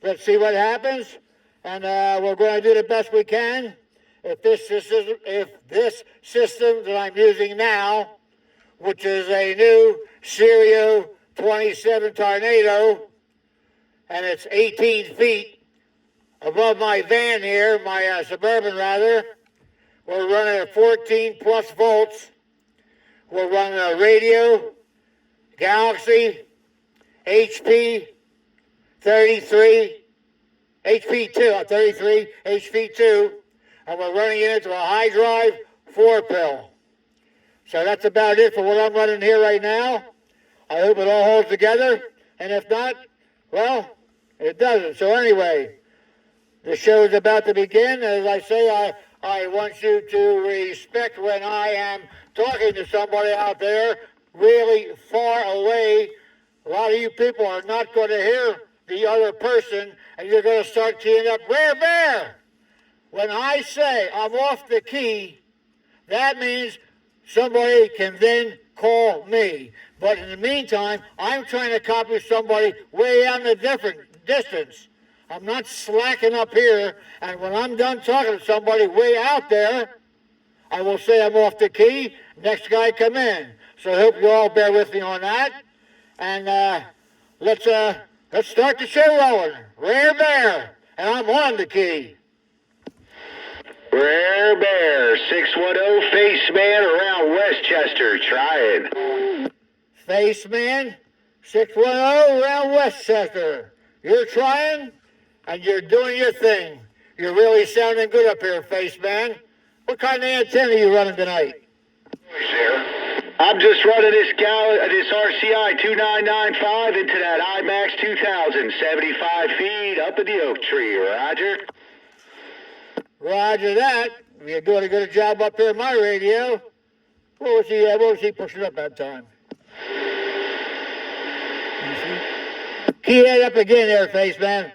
let's see what happens. And we're going to do the best we can. If this system that I'm using now, which is a new Serio 27 Tornado, and it's 18 feet above my van here, my Suburban rather. We're running at 14 plus volts. We're running a radio, Galaxy, HP 33, HP2, 33, HP2, and we're running it into a high drive 4-pill. So that's about it for what I'm running here right now. I hope it all holds together, and if not, well, it doesn't. So anyway, the show is about to begin. As I say, I want you to respect when I am talking to somebody out there really far away. A lot of you people are not going to hear the other person, and you're going to start keying up, Rare Bear. When I say I'm off the key, that means somebody can then call me. But in the meantime, I'm trying to copy somebody way out in a different distance. I'm not slacking up here, and when I'm done talking to somebody way out there, I will say I'm off the key, next guy come in. So I hope you all bear with me on that. And let's start the show rolling. Rare Bear, and I'm on the key. Rare Bear, 610 Face Man around Westchester. Try it. Face Man, 610 around Westchester. You're trying, and you're doing your thing. You're really sounding good up here, Face Man. What kind of antenna are you running tonight? I'm just running this RCI 2995 into that IMAX 2000, 75 feet up in the oak tree. Roger. Roger that. You're doing a good job up here in my radio. What was he pushing up that time? Key it up again there, Face Man.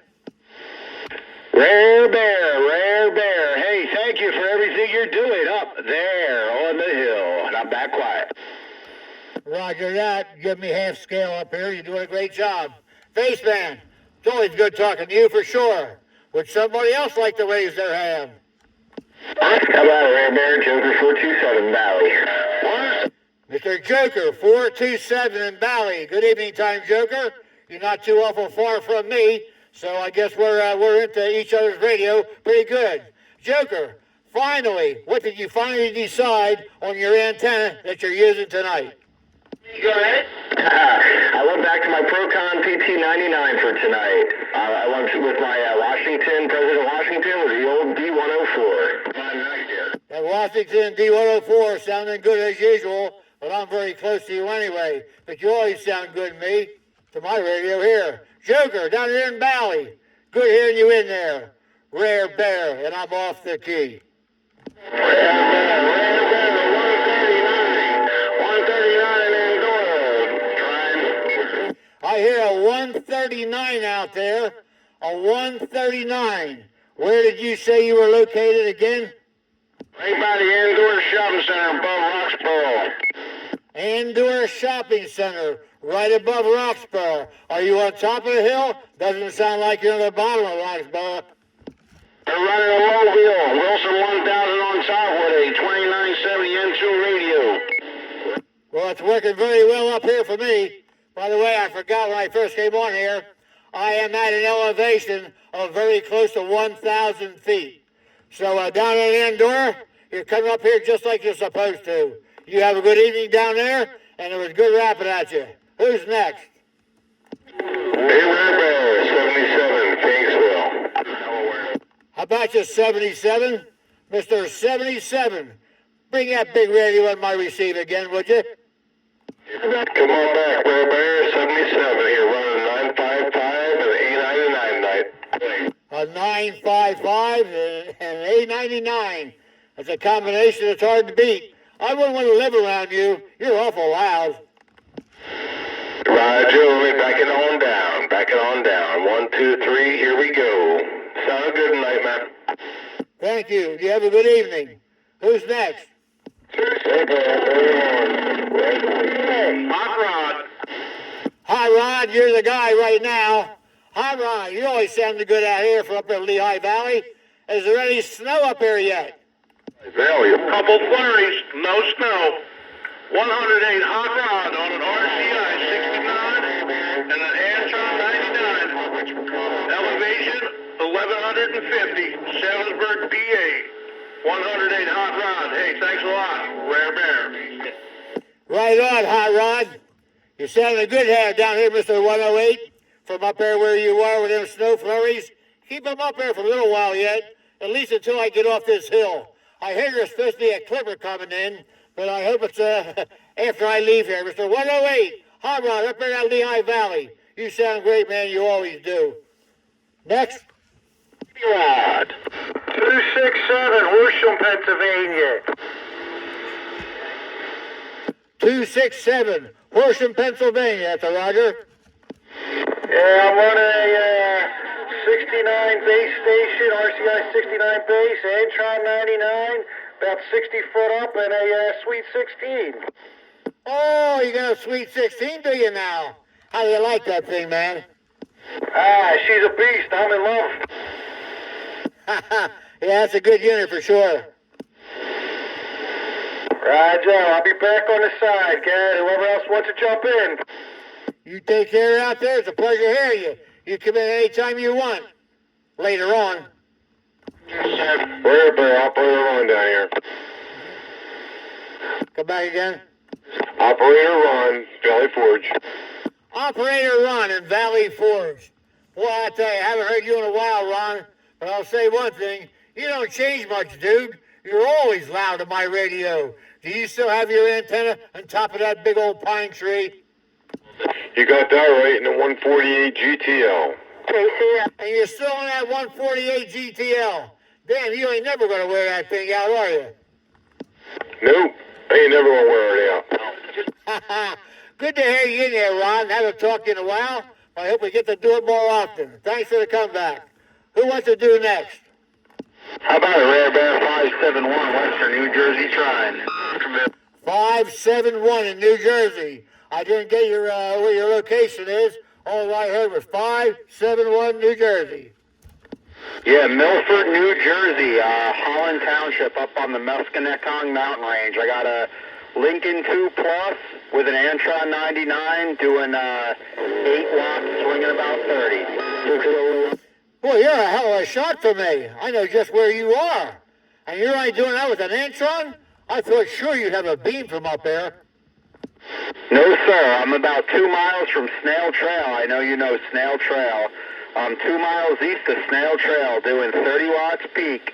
Rare Bear. Hey, thank you for everything you're doing up there on the hill. And I'm back quiet. Roger that. Give me half scale up here. You're doing a great job. Face Man, it's always good talking to you for sure. Would somebody else like to raise their hand? How about Rare Bear, Joker 427 Valley? What? Mr. Joker 427 in Valley. Good evening time, Joker. You're not too awful far from me, so I guess we're into each other's radio pretty good. Joker, finally, what did you finally decide on your antenna that you're using tonight? Go ahead. I went back to my Procon PT99 for tonight. I went with my President Washington with the old D104. That Washington D104 sounding good as usual, but I'm very close to you anyway. But you always sound good to me, to my radio here. Joker, down here in Valley. Good hearing you in there. Rare Bear, and I'm off the key. Rare Bear, 139 in Andorra. I hear a 139 out there. A 139. Where did you say you were located again? Right by the Andorra Shopping Center above Roxborough. Andorra Shopping Center, right above Roxborough. Are you on top of the hill? Doesn't sound like you're on the bottom of Roxborough. They're running a Mobile Wilson 1000 on top with a 2970 M2 radio. Well, it's working very well up here for me. By the way, I forgot when I first came on here, I am at an elevation of very close to 1,000 feet. So down in Andorra, you're coming up here just like you're supposed to. You have a good evening down there, and it was good rapping at you. Who's next? Hey, Rare Bear, 77, Kingsville. How about you, 77? Mr. 77, bring that big radio on my receive again, would you? Come on back, Rare Bear, 77 here, running 955 and 899 night. A 955 and 899. That's a combination that's hard to beat. I wouldn't want to live around you. You're awful loud. Roger, let me back it on down. 1, 2, 3, here we go. Sound good tonight, man. Thank you. You have a good evening. Who's next? Hot Rod. Hi, Rod. You're the guy right now. Hi, Ron. You always sounded good out here from up in Lehigh Valley. Is there any snow up here yet? Valley, a couple flurries, no snow. 108 hot rod on an RCI 69 and an Antron 99. Elevation 1150, Sellersburg, PA. 108 hot rod. Hey, thanks a lot, Rare Bear. Right on, Hot Rod. You're sounding good down here, Mr. 108. From up there where you are with them snow flurries. Keep them up there for a little while yet, at least until I get off this hill. I hear there's supposed to be a clipper coming in, but I hope it's after I leave here. Mr. 108, Hot Rod, up there in that Lehigh Valley. You sound great, man. You always do. Next. Rod. 267, Worsham, Pennsylvania. 267, Horsham, Pennsylvania. That's a Roger. Yeah, I'm running a 69 base station, RCI 69 base, Antron 99, about 60 foot up, and a Sweet 16. Oh, you got a Sweet 16, do you now? How do you like that thing, man? Ah, she's a beast. I'm in love. Yeah, that's a good unit for sure. Roger, I'll be back on the side, Cat. Whoever else wants to jump in. You take care out there. It's a pleasure hearing you. You come in anytime you want. Later on. Rare Bear, operator Ron down here. Come back again. Operator Ron, Valley Forge. Operator Ron in Valley Forge. Boy, I tell you, I haven't heard you in a while, Ron. But I'll say one thing. You don't change much, dude. You're always loud on my radio. Do you still have your antenna on top of that big old pine tree? You got that right in the 148 GTL. And you're still on that 148 GTL. Damn, you ain't never going to wear that thing out, are you? Nope. I ain't never gonna wear it out. Good to hear you in there, Ron. Haven't talked to you in a while. I hope we get to do it more often. Thanks for the comeback. Who wants to do next? How about a Rare Bear 571, Western New Jersey Shrine? 571 in New Jersey. I didn't get your where your location is. All I heard was 571 New Jersey. Yeah, Milford, New Jersey, Holland Township, up on the Musconetcong mountain range. I got a Lincoln 2 Plus with an Antron 99 doing 8 watts, swinging about 30. Boy, you're a hell of a shot for me. I know just where you are. And you're only doing that with an Antron? I thought sure you'd have a beam from up there. No, sir. I'm about 2 miles from Snail Trail. I know you know Snail Trail. I'm 2 miles east of Snail Trail, doing 30 watts peak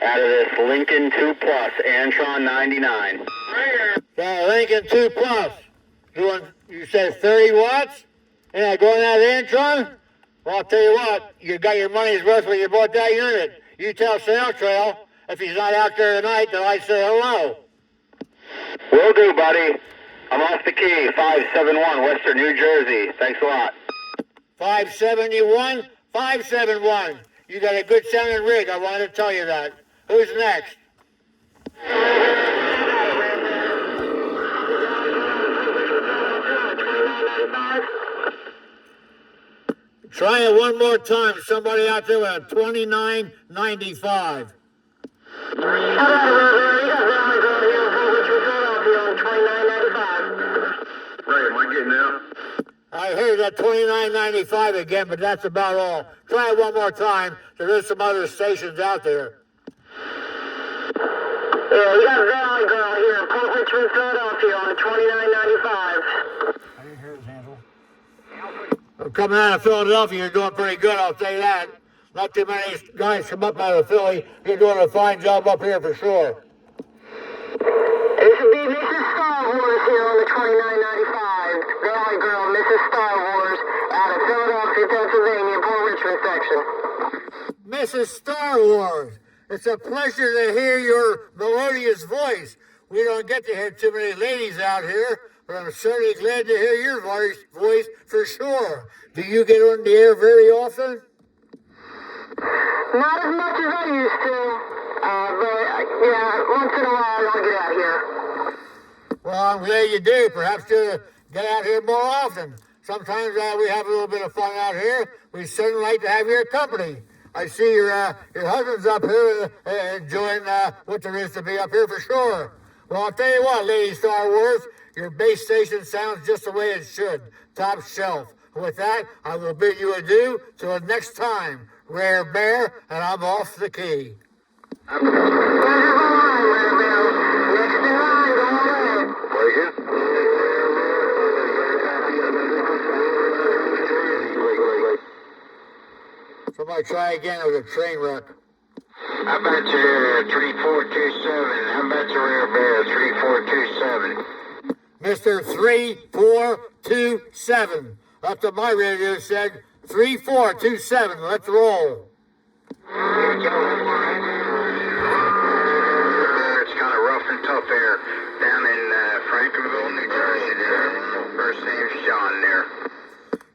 out of this Lincoln 2 Plus Antron 99. Yeah, Lincoln 2 Plus. Doing, you said 30 watts? Yeah, going out of Antron? Well, I'll tell you what, you got your money's worth when you bought that unit. You tell Snail Trail, if he's not out there tonight, that I say hello. Will do, buddy. I'm off the key, 571, Western New Jersey. Thanks a lot. 571, 571. You got a good sounding rig, I wanted to tell you that. Who's next? Try it one more time. Somebody out there with a 2995. Right, am I getting out? I heard that 2995 again, but that's about all. Try it one more time. There's some other stations out there. Yeah, we got Valley Girl here in Port Richmond, Philadelphia on the 2995. I didn't hear his handle. Well, coming out of Philadelphia, you're doing pretty good, I'll tell you that. Not too many guys come up out of Philly. You're doing a fine job up here for sure. This would be Mrs. Star Wars here on the 2995. Valley Girl, Mrs. Star Wars out of Philadelphia, Pennsylvania, Port Richmond section. Mrs. Star Wars, it's a pleasure to hear your melodious voice. We don't get to hear too many ladies out here, but I'm certainly glad to hear your voice for sure. Do you get on the air very often? Not as much as I used to, but yeah, once in a while I'll get out here. Well, I'm glad you do. Perhaps you'll get out here more often. Sometimes we have a little bit of fun out here. We certainly like to have your company. I see your husband's up here enjoying what there is to be up here for sure. Well, I'll tell you what, Lady Star Wars, your base station sounds just the way it should. Top shelf. With that, I will bid you adieu till next time. Rare Bear, and I'm off the key. Next in line, go ahead. Somebody try again with a train wreck. How about your 3427? How about your Rare Bear 3427? Mr. 3427. Up to my radio said 3427. Let's roll. It's kind of rough and tough there down in Franklinville, New Jersey there. First name's John there.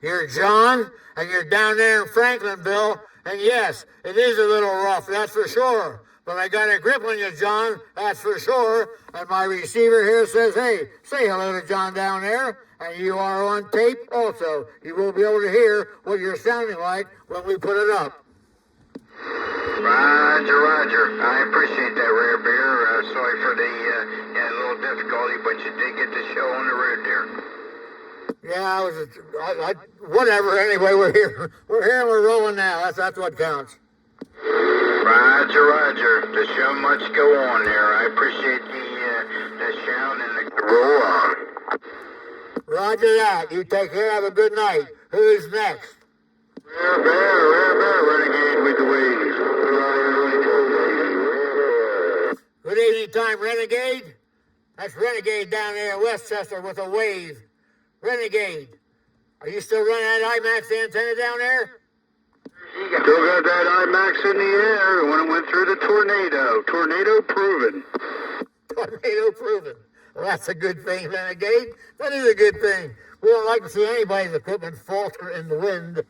You're John, and you're down there in Franklinville. And yes, it is a little rough, that's for sure. But I got a grip on you, John, that's for sure. And my receiver here says, hey, say hello to John down there. And you are on tape also. You will be able to hear what you're sounding like when we put it up. Roger, Roger. I appreciate that, Rare Bear. Sorry for the little difficulty, but you did get the show on the road there. Yeah, whatever. Anyway, we're here. We're here and we're rolling now. That's what counts. Roger, Roger. The show must go on there. I appreciate the shout and the roll on. Roger that. You take care. Have a good night. Who's next? Rare Bear, Renegade with the wave. Good evening time, Renegade. That's Renegade down there in Westchester with a wave. Renegade, are you still running that IMAX antenna down there? Still got that IMAX in the air when it went through the tornado. Tornado proven. Tornado proven. Well, that's a good thing, Renegade. That is a good thing. We don't like to see anybody's equipment falter in the wind.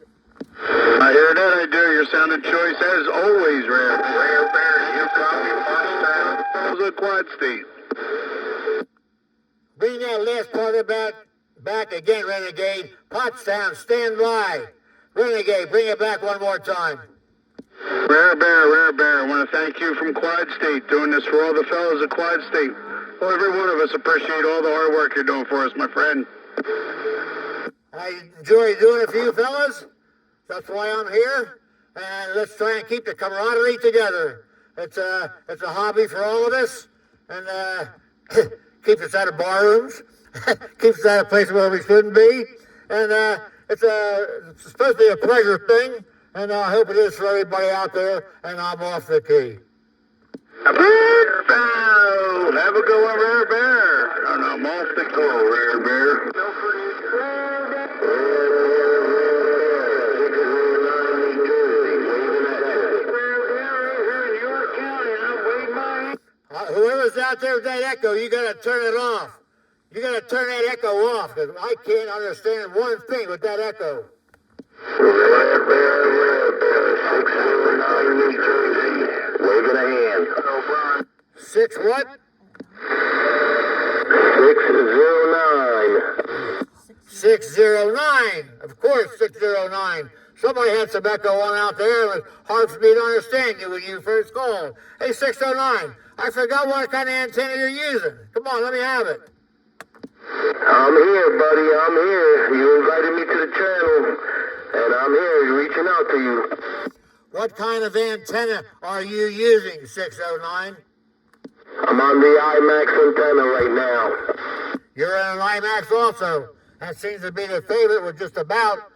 I hear that, I do. Your sounding choice, as always, Rare Bear. You copy first time. How's the Quad State? Bring that last part about back again, Renegade. Pottstown, stand by. Renegade, bring it back one more time. Rare Bear. I want to thank you from Quad State, doing this for all the fellows of Quad State. Well, every one of us appreciate all the hard work you're doing for us, my friend. I enjoy doing it for you fellas. That's why I'm here. And let's try and keep the camaraderie together. It's a hobby for all of us. And keeps us out of bar rooms. Keeps us out of places where we shouldn't be. And it's supposed to be a pleasure thing. And I hope it is for everybody out there. And I'm off the key. Have a good one, Rare Bear. And I'm off the call, Rare Bear. Whoever's out there with that echo, you got to turn it off. You got to turn that echo off, because I can't understand one thing with that echo. Rare Bear, 609 New Jersey, waving a hand. 6 what? 609. 609. Of course, 609. Somebody had some echo on out there. It was hard for me to understand you when you first called. Hey, 609. I forgot what kind of antenna you're using. Come on, let me have it. I'm here, buddy. I'm here. You invited me to the channel, and I'm here reaching out to you. What kind of antenna are you using, 609? I'm on the IMAX antenna right now. You're in an IMAX also. That seems to be the favorite with just about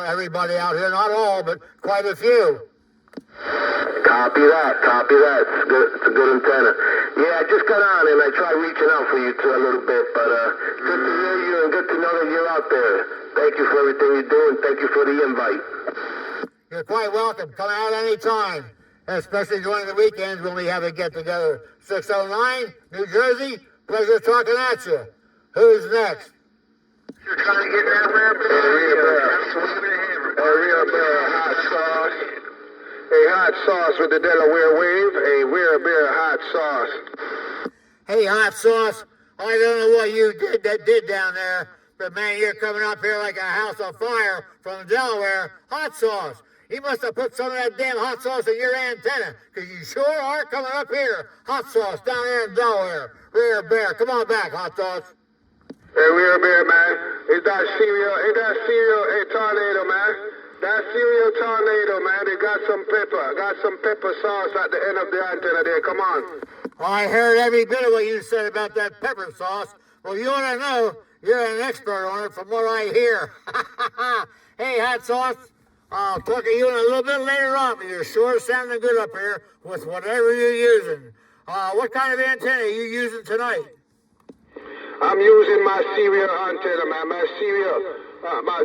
everybody out here. Not all, but quite a few. Copy that. It's good. It's a good antenna. Yeah, I just got on and I tried reaching out for you too a little bit, but good to hear you and good to know that you're out there. Thank you for everything you do and thank you for the invite. You're quite welcome. Come out anytime, especially during the weekends when we have a get-together. 609, New Jersey, pleasure talking at you. Who's next? You're trying to get that Rare Bear, hot sauce. A hot sauce with the Delaware Wave, a Rare Bear hot sauce. Hey, hot sauce, I don't know what you did down there, But man, you're coming up here like a house on fire from Delaware. Hot sauce. He must have put some of that damn hot sauce in your antenna, because you sure are coming up here. Hot sauce down there in Delaware. Rare Bear, come on back, hot sauce. Hey, Rare Bear, man. Is that cereal a tornado, man? That cereal tornado, man. They got some pepper sauce at the end of the antenna there. Come on. I heard every bit of what you said about that pepper sauce. Well, you want to know, you're an expert on it from what I hear. Hey, hot sauce. I'll talk to you in a little bit later on, but you're sure sounding good up here with whatever you're using. What kind of antenna are you using tonight? I'm using my cereal antenna, man. My cereal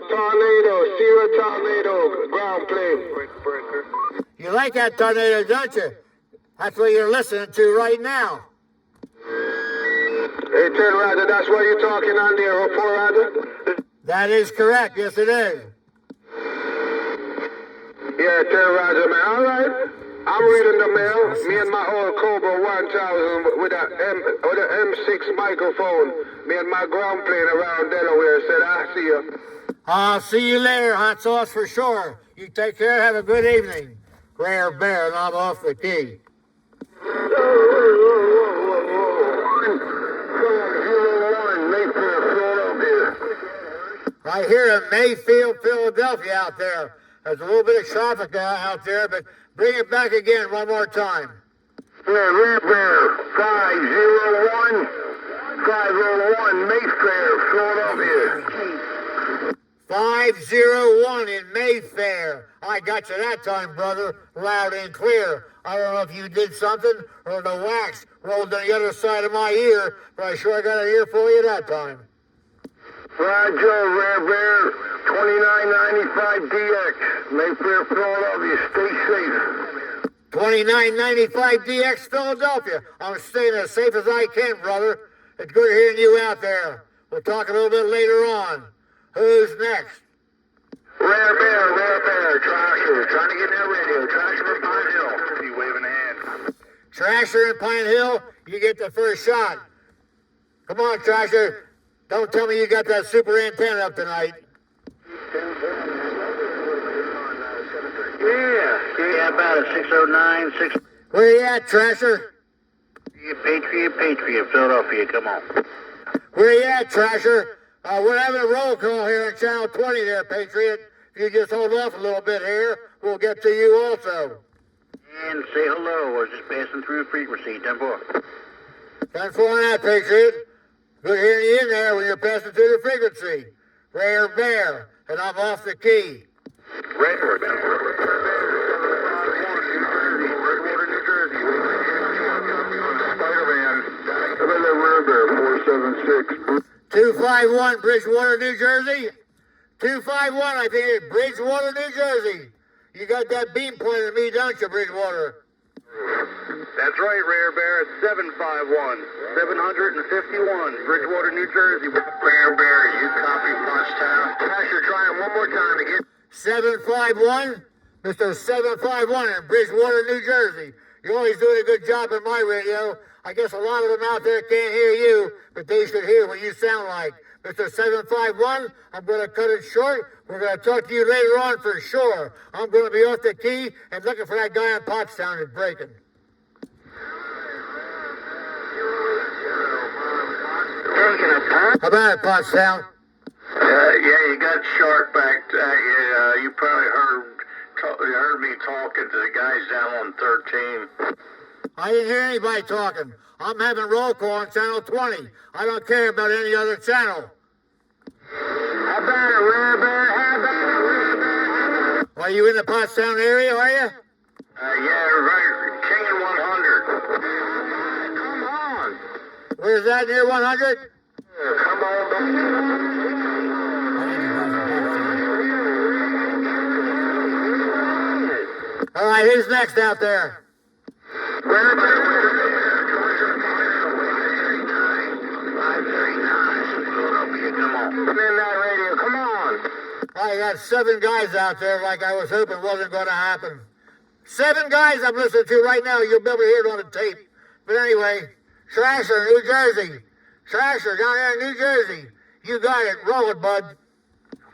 tornado ground plane. You like that tornado, don't you? That's what you're listening to right now. Hey, Ted Roger, that's what you're talking on there, Paul Roger? That is correct. Yes, it is. Yeah, Ted Roger, man. All right. I'm reading the mail. Me and my old Cobra 1000 with a M6 microphone. Me and my ground plane around Delaware said, I see you. I'll see you later, hot sauce, for sure. You take care. Have a good evening. Rare Bear, and I'm off the key. Right here in Mayfield, Philadelphia out there. There's a little bit of traffic out there, but bring it back again one more time. Yeah, Rare Bear, 501 Mayfair, Philadelphia. 501 in Mayfair. I got you that time, brother, loud and clear. I don't know if you did something or the wax rolled on the other side of my ear, but I sure got an ear for you that time. Roger, Rare Bear, 2995 DX, Mayfair, Philadelphia. Stay safe. 2995 DX Philadelphia. I'm staying as safe as I can, brother. It's good hearing you out there. We'll talk a little bit later on. Who's next? Rare Bear, Trasher, trying to get that radio. Trasher in Pine Hill. He waving a hand. Trasher in Pine Hill, you get the first shot. Come on, Trasher. Don't tell me you got that super antenna up tonight. Yeah, about a 609, 6... Where you at, Trasher? Patriot, Philadelphia, come on. Where you at, Trasher? We're having a roll call here on Channel 20 there, Patriot. If you just hold off a little bit here, we'll get to you also. And say hello, we're just passing through frequency, 10-4. 10-4 on that, Patriot. Good hearing you in there when you're passing through the frequency. Rare Bear, and I'm off the key. Redwood, New Jersey. Spider-Man, Rare Bear, 476. 251, Bridgewater, New Jersey. 251, I think it's Bridgewater, New Jersey. You got that beam pointed at me, don't you, Bridgewater? That's right, Rare Bear. It's 751, 751, Bridgewater, New Jersey. Rare Bear, you copy Punchtown. Trasher, trying one more time to get... 751, Mr. 751 in Bridgewater, New Jersey. You're always doing a good job in my radio. I guess a lot of them out there can't hear you, but they should hear what you sound like. Mr. 751, I'm going to cut it short. We're going to talk to you later on for sure. I'm going to be off the key and looking for that guy in Pottstown that's breaking. How about it, Pottstown? Yeah, you got shark back. You probably heard me talking to the guys down on 13. I didn't hear anybody talking. I'm having roll call on Channel 20. I don't care about any other channel. How about it, Rare Bear? How about it, Rare Bear? Are you in the Pottstown area, are you? Yeah, right. King 100. Come on. Where's that, near 100? Come on. All right, who's next out there? Rare Bear. Come on. In that radio. Come on. I got 7 guys out there like I was hoping wasn't going to happen. 7 guys I'm listening to right now. You'll be able to hear it on the tape. But anyway, Trasher, New Jersey. Trasher down there in New Jersey. You got it. Roll it, bud.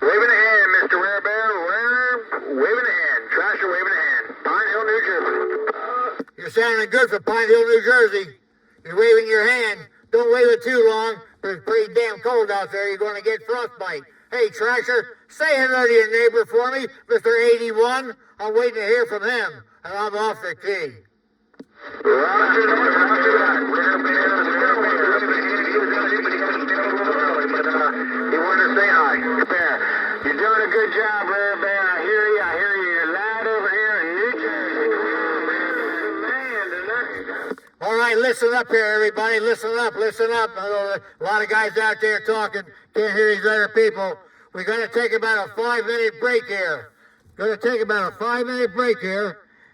Waving a hand, Mr. Werebear. Waving a hand. Trasher waving a hand. Pine Hill, New Jersey. You're sounding good for Pine Hill, New Jersey. You're waving your hand. Don't wave it too long, but it's pretty damn cold out there. You're going to get frostbite. Hey, Trasher, say hello to your neighbor for me, Mr. 81. I'm waiting to hear from him, and I'm off the key. Roger that. He wanted to say hi. Bear, you're doing a good job, Rare Bear. I hear you. You're loud over here in New Jersey. All right, listen up here, everybody. Listen up. I know a lot of guys out there talking. Can't hear these other people. We're going to take about a 5-minute break here.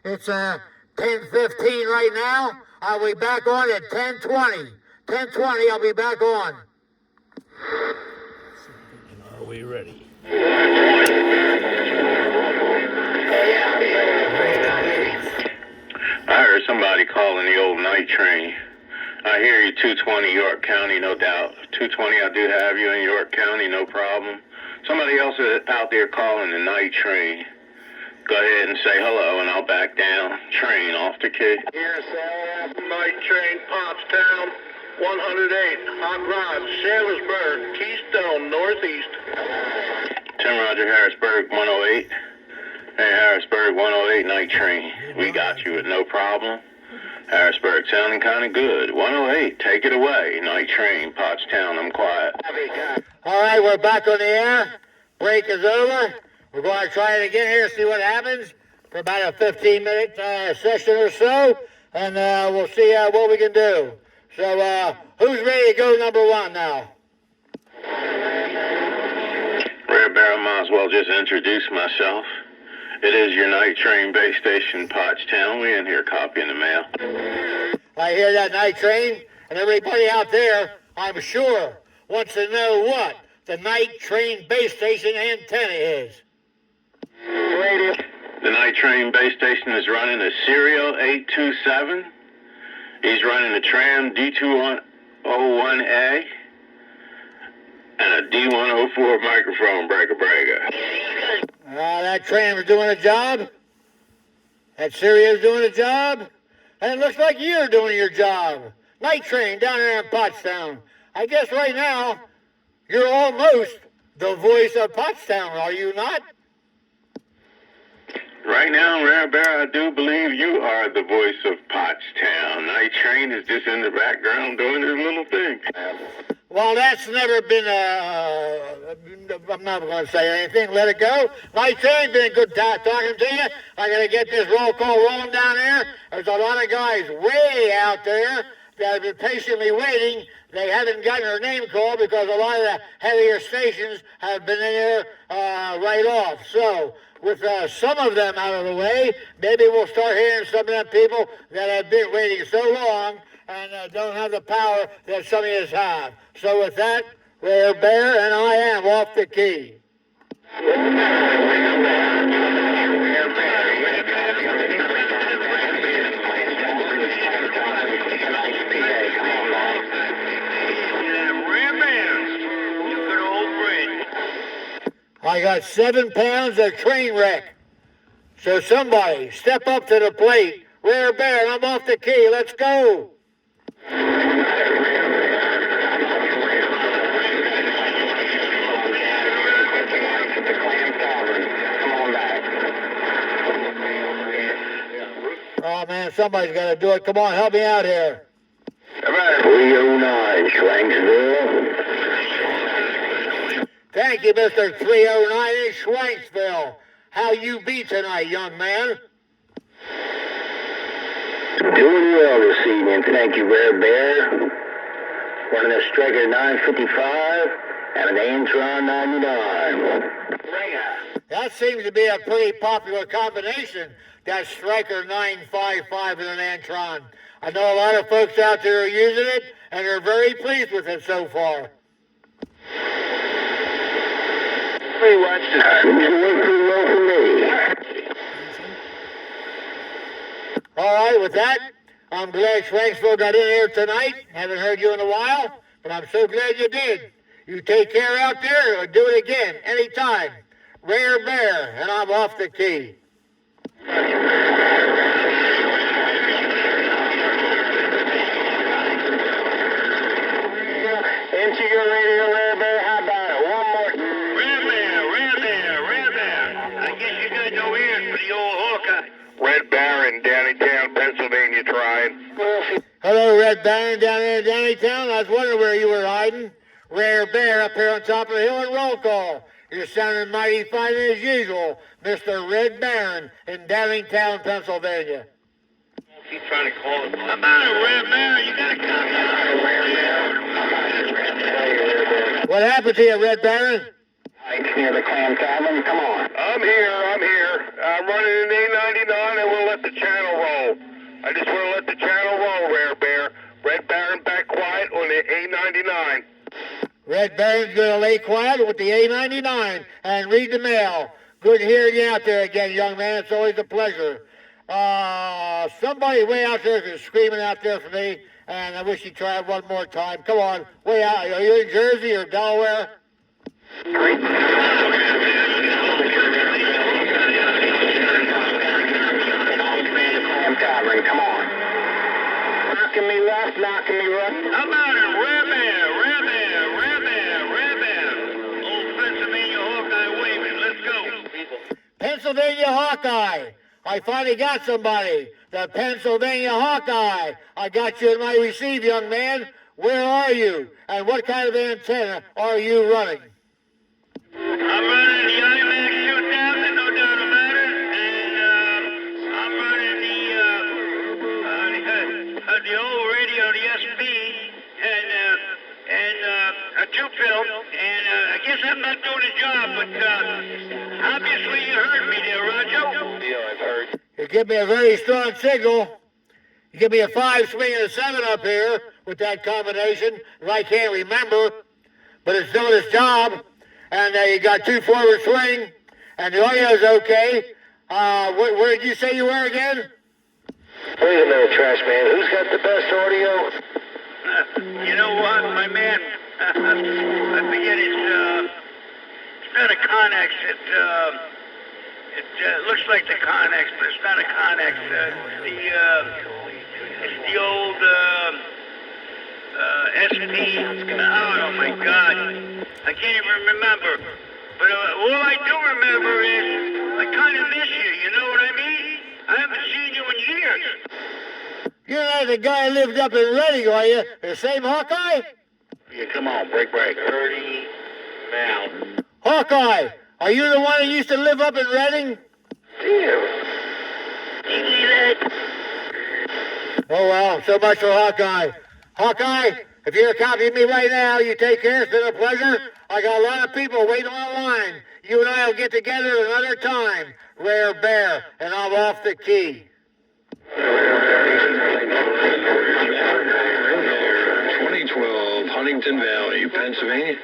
It's 10:15 right now. I'll be back on at 10:20. 10:20, I'll be back on. Are we ready? I heard somebody calling the old night train. I hear you, 220 York County, no doubt. 220, I do have you in York County, no problem. Somebody else is out there calling the night train. Go ahead and say hello, and I'll back down. Train off the key. Here, Sal. Night train, Pottstown, 108, Hot Rod, Sailorsburg, Keystone, Northeast. 10 Roger, Harrisburg, 108. Hey, Harrisburg, 108, night train. We got you with no problem. Harrisburg sounding kind of good. 108, take it away. Night train, Pottstown, I'm quiet. All right, we're back on the air. Break is over. We're going to try it again here, see what happens for about a 15-minute session or so, and we'll see what we can do. So, who's ready to go number one now? Rare Bear, I might as well just introduce myself. It is your night train base station, Pottstown. We in here copying the mail. I hear that night train, and everybody out there, I'm sure, wants to know what the night train base station antenna is. The night train base station is running a Serial 827. He's running a Tram D201A and a D104 microphone breaker. That tram is doing a job. That Syria's doing a job. And it looks like you're doing your job. Night train down there in Pottstown. I guess right now, you're almost the voice of Pottstown, are you not? Right now, Rare Bear, I do believe you are the voice of Pottstown. Night train is just in the background doing his little thing. Well, that's never been I'm not going to say anything. Let it go. Night train, been good talking to you. I got to get this roll call rolling down there. There's a lot of guys way out there that have been patiently waiting. They haven't gotten their name called because a lot of the heavier stations have been in there right off. So, with some of them out of the way, maybe we'll start hearing some of them people that have been waiting so long and don't have the power that some of us have. So with that, Rare Bear and I am off the key. I got 7 pounds of train wreck. So somebody step up to the plate. Rare Bear, I'm off the key. Let's go. Oh man, somebody's got to do it. Come on, help me out here. 309, Schwanksville. Thank you, Mr. 309 in Schwanksville. How you be tonight, young man? Doing well this evening, thank you, Rare Bear. Running a Striker 955 and an Antron 99. That seems to be a pretty popular combination, that Striker 955 and an Antron. I know a lot of folks out there are using it, and they're very pleased with it so far. Pretty much. Seems to work pretty well for me. All right, with that, I'm glad Schwanksville got in here tonight. Haven't heard you in a while, but I'm so glad you did. You take care out there, or do it again, anytime. Rare Bear, and I'm off the key. Into your radio, Rare Bear. How about it? One more. Red Bear. I guess you got no ears for the old Hawkeye. Red Bear in Downeytown, Pennsylvania, trying. Hello, Red Baron down there in Downeytown. I was wondering where you were hiding. Rare Bear up here on top of the hill in roll call. You're sounding mighty fine as usual, Mr. Red Baron in Downeytown, Pennsylvania. He's trying to call it. How about it, Red Bear? You gotta come here. What happened to you, Red Baron? Near the Clam Tavern. Come on. I'm here. I'm running an A99 and we'll let the channel roll. I just want to let the channel roll, Rare Bear. Red Baron back quiet on the A99. Red Baron's going to lay quiet with the A99 and read the mail. Good hearing you out there again, young man. It's always a pleasure. Somebody way out there is screaming out there for me, and I wish you'd try it one more time. Come on, way out. Are you in Jersey or Delaware? Clam Tavern. Come on. Knocking me left, knocking me right. How about it, Red Bear? Old Pennsylvania Hawkeye waving. Let's go. Pennsylvania Hawkeye. I finally got somebody. The Pennsylvania Hawkeye. I got you in my receive, young man. Where are you? And what kind of antenna are you running? I'm running the IMAX 2000, no doubt about it. And I'm running the old radio, the SP, and a two-film. And I guess I'm not doing the job, but obviously you heard me there, Roger. Yeah, I've heard. You give me a very strong signal. You give me a 5 swing and a 7 up here with that combination. I can't remember, but it's doing its job. And you got 2 forward swing, and the audio's okay. Where did you say you were again? Wait a minute, Trash Man. Who's got the best audio? You know what, my man? I forget it's not a Connex. It looks like the Connex, but it's not a Connex. It's the old SP. Oh my God, I can't even remember. But all I do remember is I kind of miss you. You know what I mean? I haven't seen you in years. You're not the guy who lived up in Reading, are you? The same Hawkeye? Yeah, come on, break. 30 now. Hawkeye, are you the one who used to live up in Reading? Oh, well, so much for Hawkeye. Hawkeye, if you're copying me right now, you take care. It's been a pleasure. I got a lot of people waiting on the line. You and I will get together another time. Rare Bear, and I'm off the key. 2012, Huntington Valley, Pennsylvania.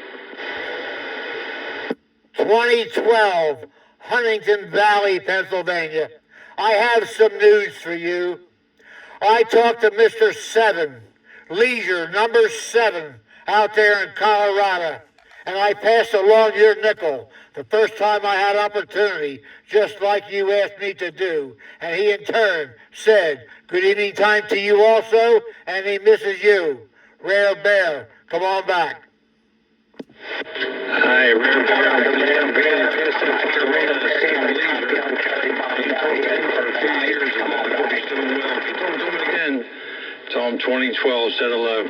2012, Huntington Valley, Pennsylvania. I have some news for you. I talked to Mr. 7, Leisure number 7, out there in Colorado, and I passed along your nickel the first time I had opportunity, just like you asked me to do. And he in turn said, good evening time to you also, and he misses you. Rare Bear, come on back. Hi, Rare Bear. I'm Leisure. Tell him 2012 said hello.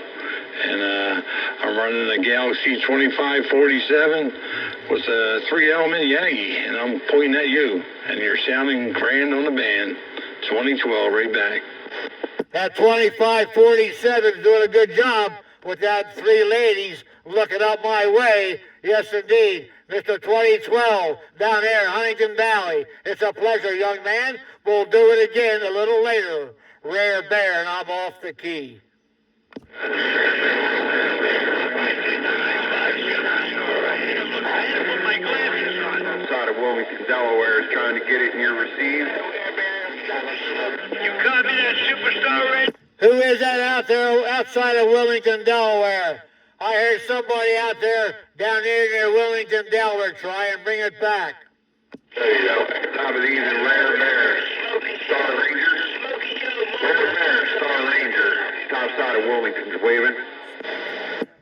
And I'm running a Galaxy 2547 with a 3-element Yagi, and I'm pointing at you, and you're sounding grand on the band. 2012, right back. That 2547 is doing a good job with that 3 ladies looking up my way. Yes, indeed. Mr. 2012 down there in Huntington Valley. It's a pleasure, young man. We'll do it again a little later. Rare Bear, and I'm off the key. Outside of Wilmington, Delaware is trying to get it in your receive. You copy that, Superstar Red? Who is that out there outside of Wilmington, Delaware? I heard somebody out there down near Wilmington, Delaware, try and bring it back. There you go. Top of these are Rare Bears. Star Rangers. Rare Bears, Star Ranger. Top side of Wilmington's waving.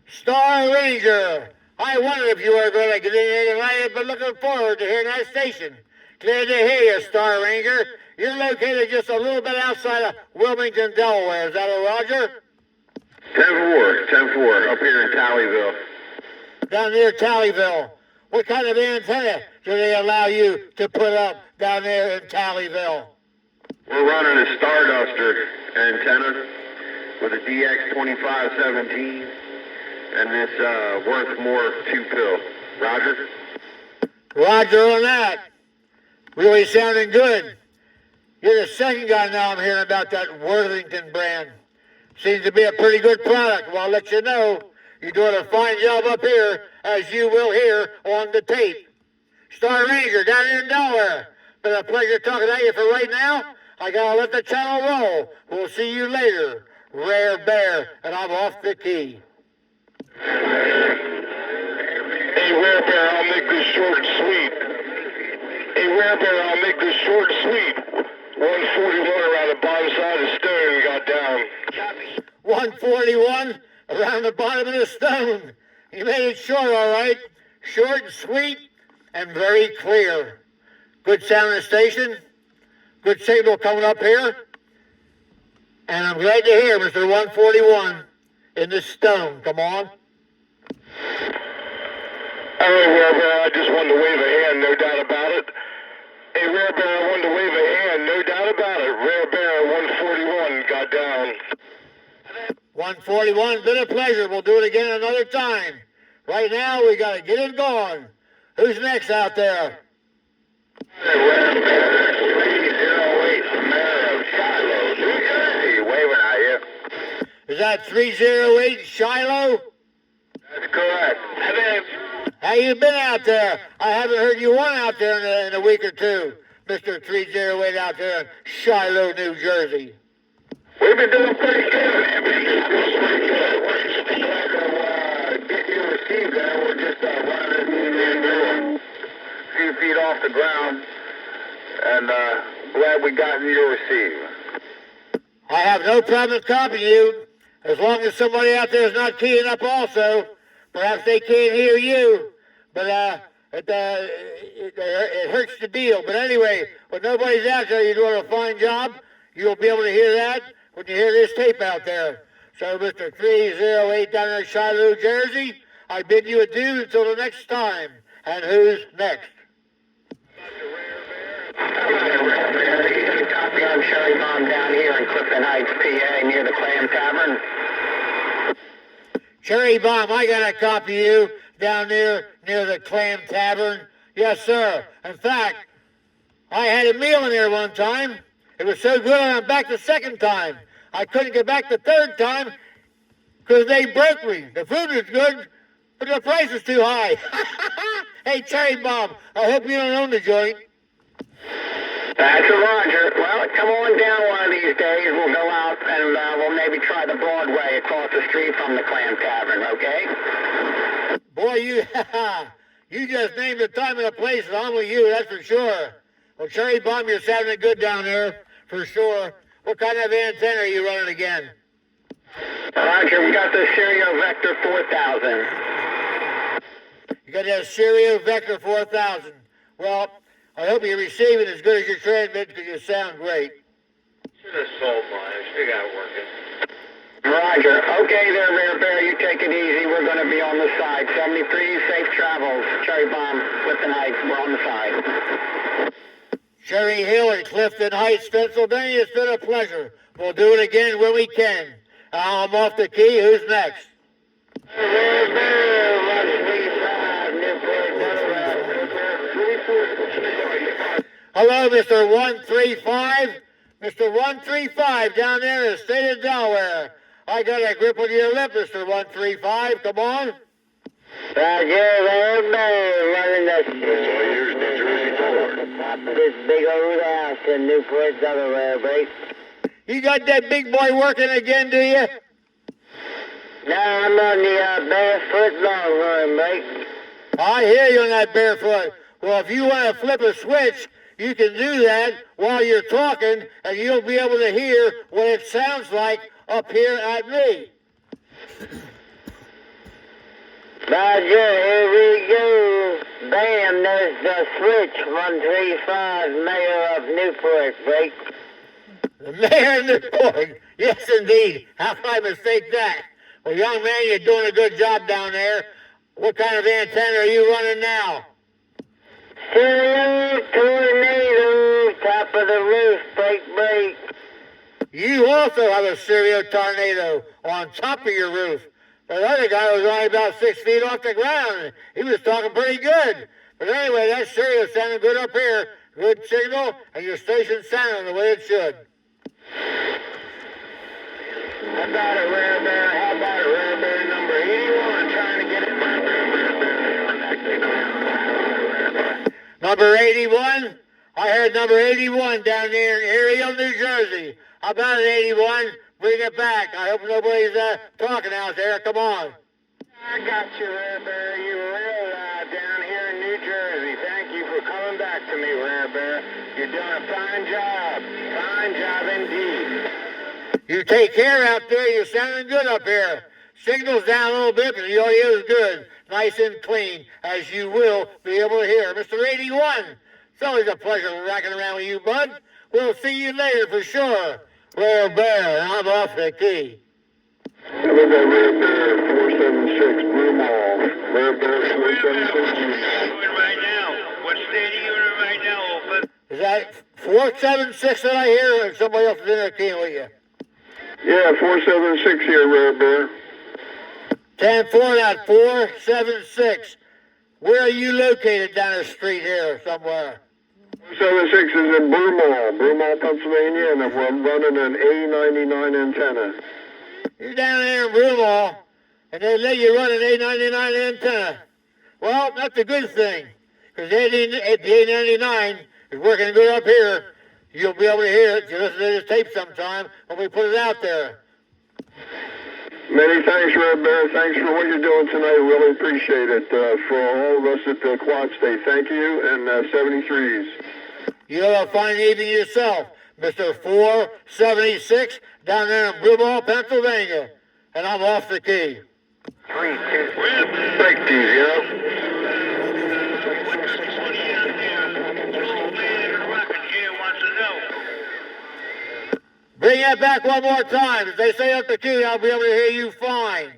Star Ranger. I wondered if you were going to get in here tonight. I've been looking forward to hearing that station. Glad to hear you, Star Ranger. You're located just a little bit outside of Wilmington, Delaware. Is that a Roger? 10-4, up here in Tallyville. Down near Tallyville. What kind of antenna do they allow you to put up down there in Tallyville? We're running a Starduster antenna with a DX2517 and this Worthmore 2-pill. Roger? Roger on that. Really sounding good. You're the second guy now I'm hearing about that Worthington brand. Seems to be a pretty good product. Well, I'll let you know. You're doing a fine job up here, as you will hear on the tape. Star Ranger down here in Delaware. Been a pleasure talking to you for right now. I gotta let the channel roll. We'll see you later. Rare Bear, and I'm off the key. Hey, Rare Bear, I'll make this short and sweet. Hey, Rare Bear, I'll make this short and sweet. 141 around the bottom side of the stone got down. 141 around the bottom of the stone. You made it short, all right. Short and sweet and very clear. Good sounding station. Good signal coming up here. And I'm glad to hear Mr. 141 in the stone. Come on. All right, Rare Bear, I just wanted to wave a hand, no doubt about it. Hey, Rare Bear, I wanted to wave a hand, no doubt about it. Rare Bear, 141 got down. 141, been a pleasure. We'll do it again another time. Right now, we got to get it going. Who's next out there? Hey, Rare Bear, 308 Camaro Shiloh, New Jersey, waving at you. Is that 308 Shiloh? That's correct. How you been out there? I haven't heard you one out there in a week or two, Mr. 308 out there in Shiloh, New Jersey. We've been doing pretty good. Get you received there. We're just running a few feet off the ground, and glad we got you received. I have no problem copying you, as long as somebody out there is not keying up also. Perhaps they can't hear you, but it hurts the deal. But anyway, when nobody's out there, you're doing a fine job. You'll be able to hear that when you hear this tape out there. So, Mr. 308 down there in Shiloh, New Jersey, I bid you adieu until the next time. And who's next? Copy on Cherry Bomb down here in Clifton Heights, PA, near the Clam Tavern. Cherry Bomb, I got to copy you down there near the Clam Tavern. Yes, sir. In fact, I had a meal in there one time. It was so good I'm back the second time. I couldn't get back the third time because they broke me. The food was good, but the price was too high. Hey, Cherry Bomb, I hope you don't own the joint. That's a Roger. Well, come on down one of these days. We'll go out and we'll maybe try the Broadway across the street from the Clam Tavern, okay? Boy, you just named the time and the place, and I'm with you, that's for sure. Well, Cherry Bomb, you're sounding good down there, for sure. What kind of antenna are you running again? Roger, we got the Stereo Vector 4000. You got that Stereo Vector 4000. Well, I hope you receive it as good as your transmit because you sound great. Should have sold mine. Still got it working. Roger. Okay there, Rare Bear. You take it easy. We're going to be on the side. 73, safe travels. Cherry Bomb, Clifton Heights. We're on the side. Cherry Hill in Clifton Heights, Pennsylvania. It's been a pleasure. We'll do it again when we can. I'm off the key. Who's next? Rare Bear, 135, Hello, Mr. 135. Mr. 135 down there in the state of Delaware. I got a grip on your lip, Mr. 135. Come on. Roger, Rare Bear, running the this big old house in Newport, Delaware, break. You got that big boy working again, do you? No, I'm on the barefoot longhorn, mate. I hear you on that barefoot. Well, if you want to flip a switch, you can do that while you're talking, and you'll be able to hear what it sounds like up here at me. Roger, here we go. Bam, there's the switch. 135, Mayor of Newport, Blake. The mayor of Newport. Yes, indeed. How can I mistake that? Well, young man, you're doing a good job down there. What kind of antenna are you running now? Stereo tornado, top of the roof, break. You also have a stereo tornado on top of your roof. The other guy was only about 6 feet off the ground. He was talking pretty good. But anyway, that stereo sounded good up here. Good signal, and your station sounding the way it should. How about it, Rare Bear number 81, trying to get it. Number 81? I heard number 81 down there in Ariel, New Jersey. How about it, 81? Bring it back. I hope nobody's talking out there. Come on. I got you, Rare Bear. You were real loud down here in New Jersey. Thank you for coming back to me, Rare Bear. You're doing a fine job. Fine job indeed. You take care out there. You're sounding good up here. Signal's down a little bit, but the audio is good. Nice and clean, as you will be able to hear. Mr. 81, it's always a pleasure racking around with you, bud. We'll see you later for sure. Rare Bear, and I'm off the key. Have a good Rare Bear 476 Blue Mall. Rare Bear 476. Right now. What state are you in right now, Open? Is that 476 that I hear, or somebody else is in there keying with you? Yeah, 476 here, Rare Bear. 10-4, not 476. Where are you located down the street here somewhere? 476 is in Blue Mall, Pennsylvania, and we're running an A99 antenna. You're down there in Broomall, and they let you run an A99 antenna. Well, that's a good thing, because the A99 is working good up here. You'll be able to hear it. You listen to this tape sometime when we put it out there. Many thanks, Red Bear. Thanks for what you're doing tonight. Really appreciate it. For all of us at the Quad State, thank you, and 73s. You have a fine evening yourself, Mr. 476, down there in Broomall, Pennsylvania. And I'm off the key. 3, 2. Break these, you know? Bring that back one more time. If they say up the key, I'll be able to hear you fine.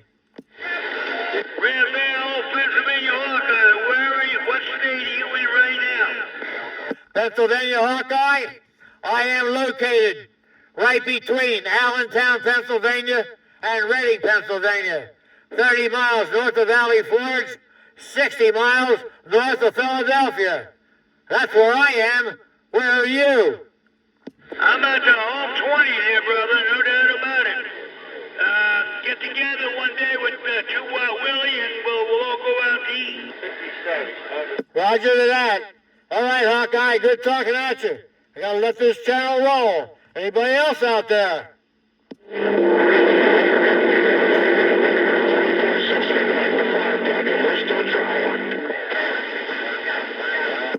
Red Bear, old Pennsylvania Hawkeye. Where are you? What state are you in right now? Pennsylvania Hawkeye, I am located right between Allentown, Pennsylvania and Reading, Pennsylvania. 30 miles north of Valley Forge, 60 miles north of Philadelphia. That's where I am. Where are you? I'm at the home 20 there, brother. No doubt about it. Get together one day with Willie, and we'll all go out to eat. Roger to that. All right, Hawkeye, good talking at you. I gotta let this channel roll. Anybody else out there?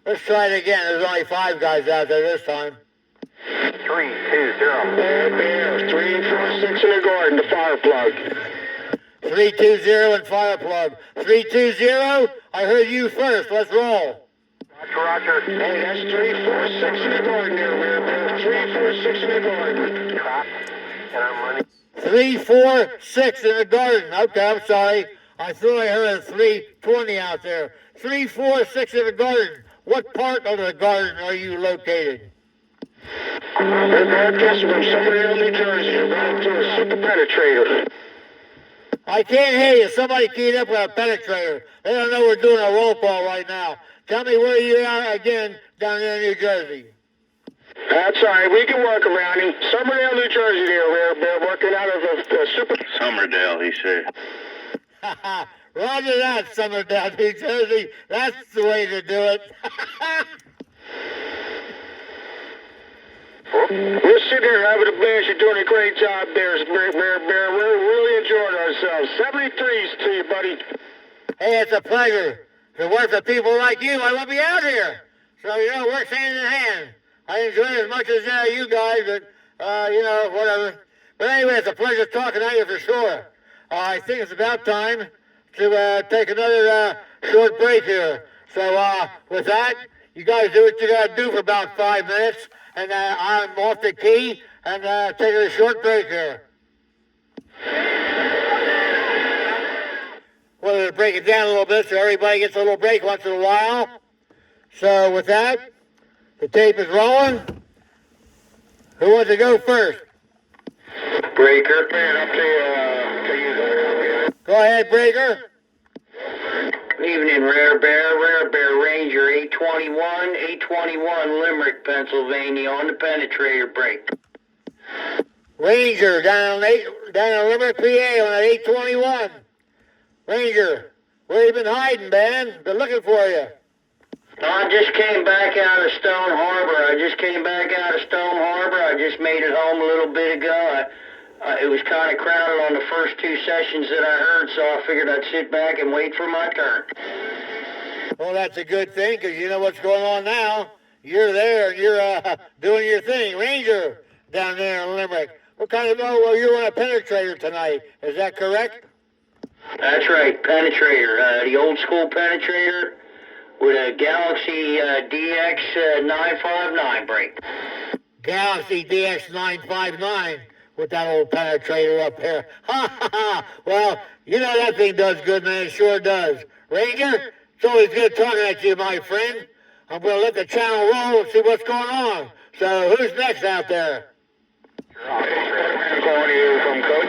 Let's try it again. There's only 5 guys out there this time. 3, 2, 0. Bear, 346 in the garden, the fire plug. 320 and fire plug. 320, I heard you first. Let's roll. Roger. Hey, that's 346 in the garden there, Bear. 346 in the garden. Cop. And I'm running. 346 in the garden. Okay, I'm sorry. I thought I heard a 320 out there. 346 in the garden. What part of the garden are you located? We're broadcasting from Summerhill, New Jersey. We're going to a super penetrator. I can't hear you. Somebody keyed up with a penetrator. They don't know we're doing a roll call right now. Tell me where you are again down there in New Jersey. That's all right. We can work around him. Summerdale, New Jersey there, Rare Bear, working out of the super... Summerdale, he said. Roger that, Summerdale, New Jersey. That's the way to do it. We're sitting here having a blast. You're doing a great job there, Rare Bear. We're really enjoying ourselves. 73s to you, buddy. Hey, it's a pleasure to work with people like you. I want to be out here. So, you know, it works hand in hand. I enjoy it as much as you guys, but, you know, whatever. But anyway, it's a pleasure talking to you for sure. I think it's about time to take another short break here. So with that, you guys do what you got to do for about 5 minutes, and I'm off the key and taking a short break here. Wanted to break it down a little bit so everybody gets a little break once in a while. So with that, the tape is rolling. Who wants to go first? Breaker. Man, up to you. Go ahead, Breaker. Evening, Rare Bear Ranger 821 Limerick, Pennsylvania on the penetrator break. Ranger down in Limerick, PA on that 821. Ranger, where you been hiding, man? Been looking for you. I just came back out of Stone Harbor. I just made it home a little bit ago. It was kind of crowded on the first 2 sessions that I heard, so I figured I'd sit back and wait for my turn. Well, that's a good thing, because you know what's going on now. You're there, and you're doing your thing. Ranger, down there in Limerick. What kind of, well, you're on a penetrator tonight. Is that correct? That's right, penetrator. The old school penetrator with a Galaxy DX959 brake. Galaxy DX959 with that old penetrator up here. Ha ha ha! Well, you know that thing does good, man. It sure does. Ranger, it's always good talking at you, my friend. I'm going to let the channel roll and see what's going on. So who's next out there? Calling you from Coach.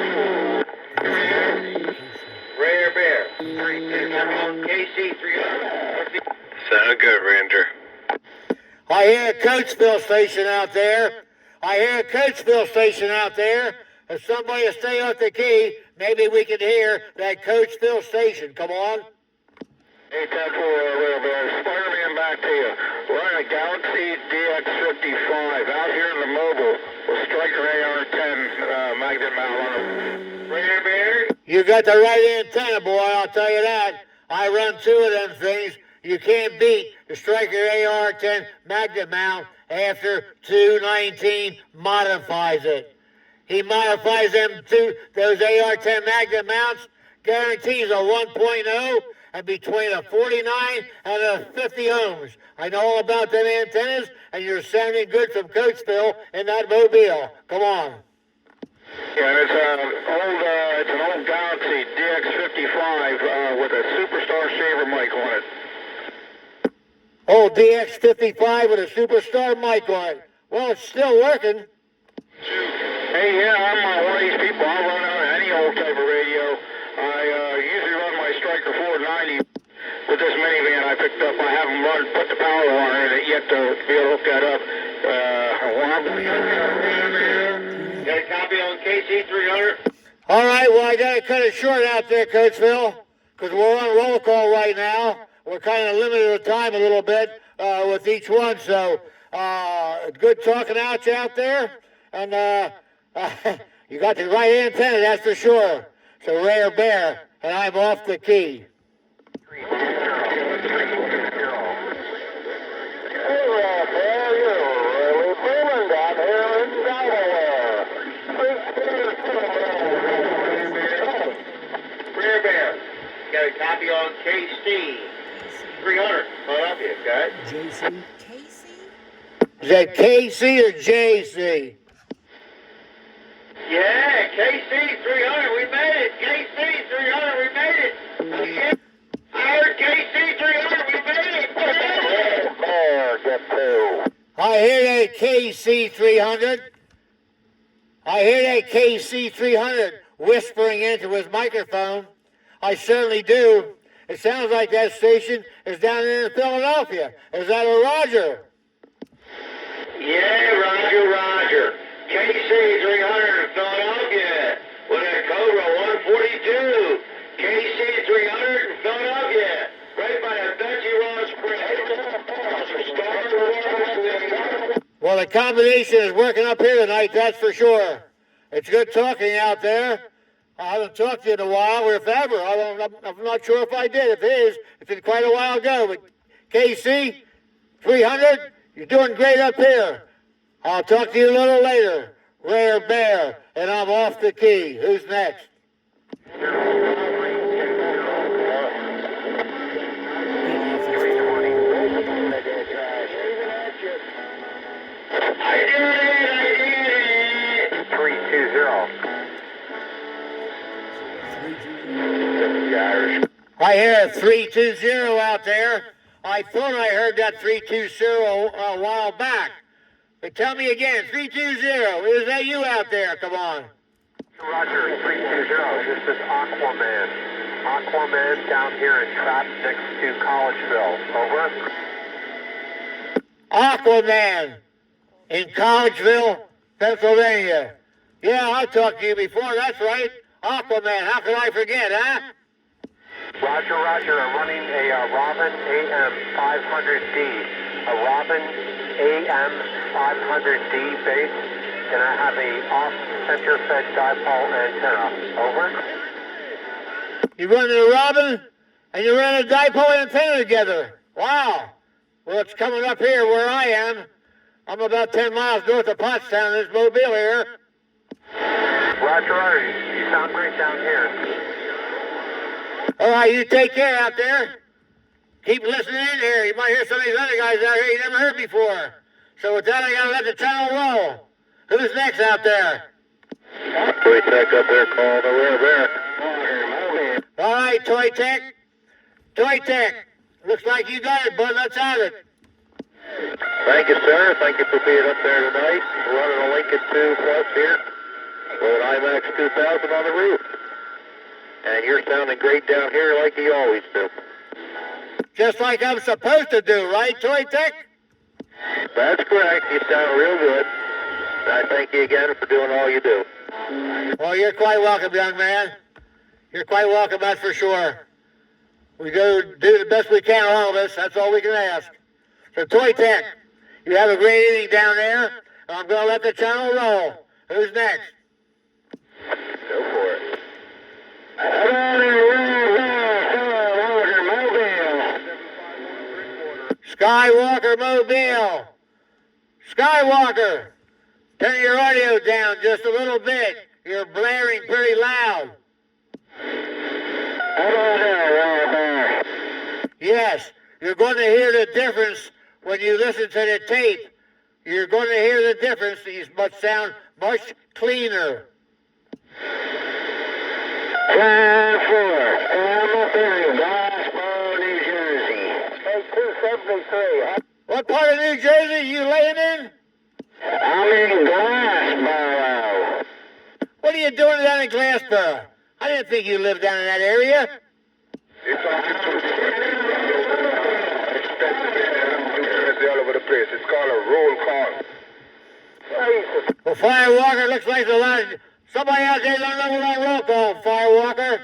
Rare Bear. KC300. Sounded good, Ranger. I hear a Coachville station out there. If somebody will stay off the key, maybe we can hear that Coachville station. Come on. 810 Rare Bear. Spider-Man back to you. We're on a Galaxy DX55 out here in the mobile with Striker AR-10 magnet mount on them. Rare Bear? You got the right antenna, boy, I'll tell you that. I run 2 of them things. You can't beat the Striker AR-10 magnet mount after 219 modifies it. He modifies those AR-10 magnet mounts, guarantees a 1.0 and between a 49 and a 50 ohms. I know all about them antennas, and you're sounding good from Coachville in that mobile. Come on. Yeah, and it's an old Galaxy DX55 with a Superstar Shaver mic on it. Old DX55 with a Superstar mic on it. Well, it's still working. Hey, yeah, I'm one of these people. I'll run on any old type of radio. I usually run my Striker 490 with this minivan I picked up. I haven't put the power wire in it yet to be able to hook that up. Got a copy on KC300? All right, well, I got to cut it short out there, Coachville, because we're on roll call right now. We're kind of limited of time a little bit with each one, so good talking out you out there. And you got the right antenna, that's for sure. So Rare Bear, and I'm off the key. Rare Bear, got a copy on KC300. Philadelphia, okay? Is that KC or JC? Yeah, KC300, we made it. KC300, we made it. I heard KC300, we made it. Get 2. I hear that KC300. I hear that KC300 whispering into his microphone. I certainly do. It sounds like that station is down there in Philadelphia. Is that a Roger? Yeah, Roger. KC300 in Philadelphia with a Cobra 142. KC300 in Philadelphia, right by the Betsy Ross Bridge. Well, the combination is working up here tonight, that's for sure. It's good talking out there. I haven't talked to you in a while, or if ever. I'm not sure if I did. If it is, it's been quite a while ago. But KC, 300, you're doing great up here. I'll talk to you a little later. Rare Bear, and I'm off the key. Who's next? I did it! 320. I hear 320 out there. I thought I heard that 320 a while back. But tell me again, 320, is that you out there? Come on. Roger, 320. This is Aquaman. Aquaman down here in trap next to Collegeville. Over. Aquaman in Collegeville, Pennsylvania. Yeah, I talked to you before. That's right. Aquaman. How could I forget, huh? Roger, Roger. I'm running a Robin AM 500D. A Robin AM 500D base, and I have a off-center fed dipole antenna. Over. You run a Robin and you run a dipole antenna together. Wow. Well, it's coming up here where I am. I'm about 10 miles north of Pottstown, this Mobile here. Roger, Roger. You sound great down here. All right, you take care out there. Keep listening in here. You might hear some of these other guys out here you never heard before. So with that, I got to let the channel roll. Who's next out there? Toy Tech up there calling the Rare Bear. All right, Toy Tech. Toy Tech. Looks like you got it, bud. Let's have it. Thank you, sir. Thank you for being up there tonight. We're running a Lincoln 2 Plus here with an IMAX 2000 on the roof. And you're sounding great down here like you always do. Just like I'm supposed to do, right, Toy Tech? That's correct. You sound real good. I thank you again for doing all you do. Well, you're quite welcome, young man. You're quite welcome, that's for sure. We do the best we can, all of us. That's all we can ask. So, Toy Tech, you have a great evening down there. I'm going to let the channel roll. Who's next? Go for it. Skywalker Mobile. Skywalker, turn your audio down just a little bit. You're blaring pretty loud. Yes, you're going to hear the difference when you listen to the tape. You're going to hear the difference. These must sound much cleaner. 4, I'm up here in Glassboro, New Jersey. Hey, 273. What part of New Jersey you laying in? I'm in Glassboro. What are you doing down in Glassboro? I didn't think you lived down in that area. All over the place. It's called a roll call. Well, Firewalker, looks like a lot of... Somebody out there don't know what on roll call, Firewalker.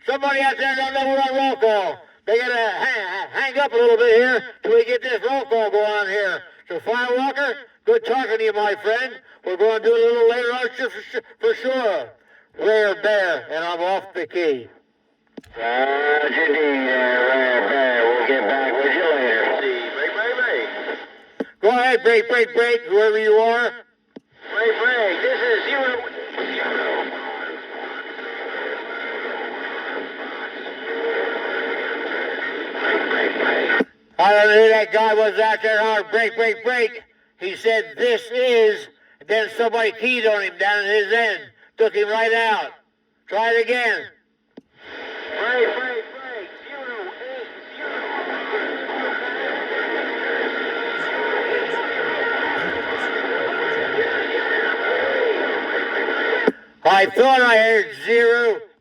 Somebody out there don't know what on roll call. They got to hang up a little bit here till we get this roll call going on here. So, Firewalker, good talking to you, my friend. We're going to do it a little later on for sure. Rare Bear, and I'm off the key. Roger, Rare Bear. We'll get back with you later. Go ahead, break, whoever you are. Break. This is 0. I don't know who that guy was out there hard. Break. He said, this is, then somebody keyed on him down at his end. Took him right out. Try it again. Break. 080. I thought I heard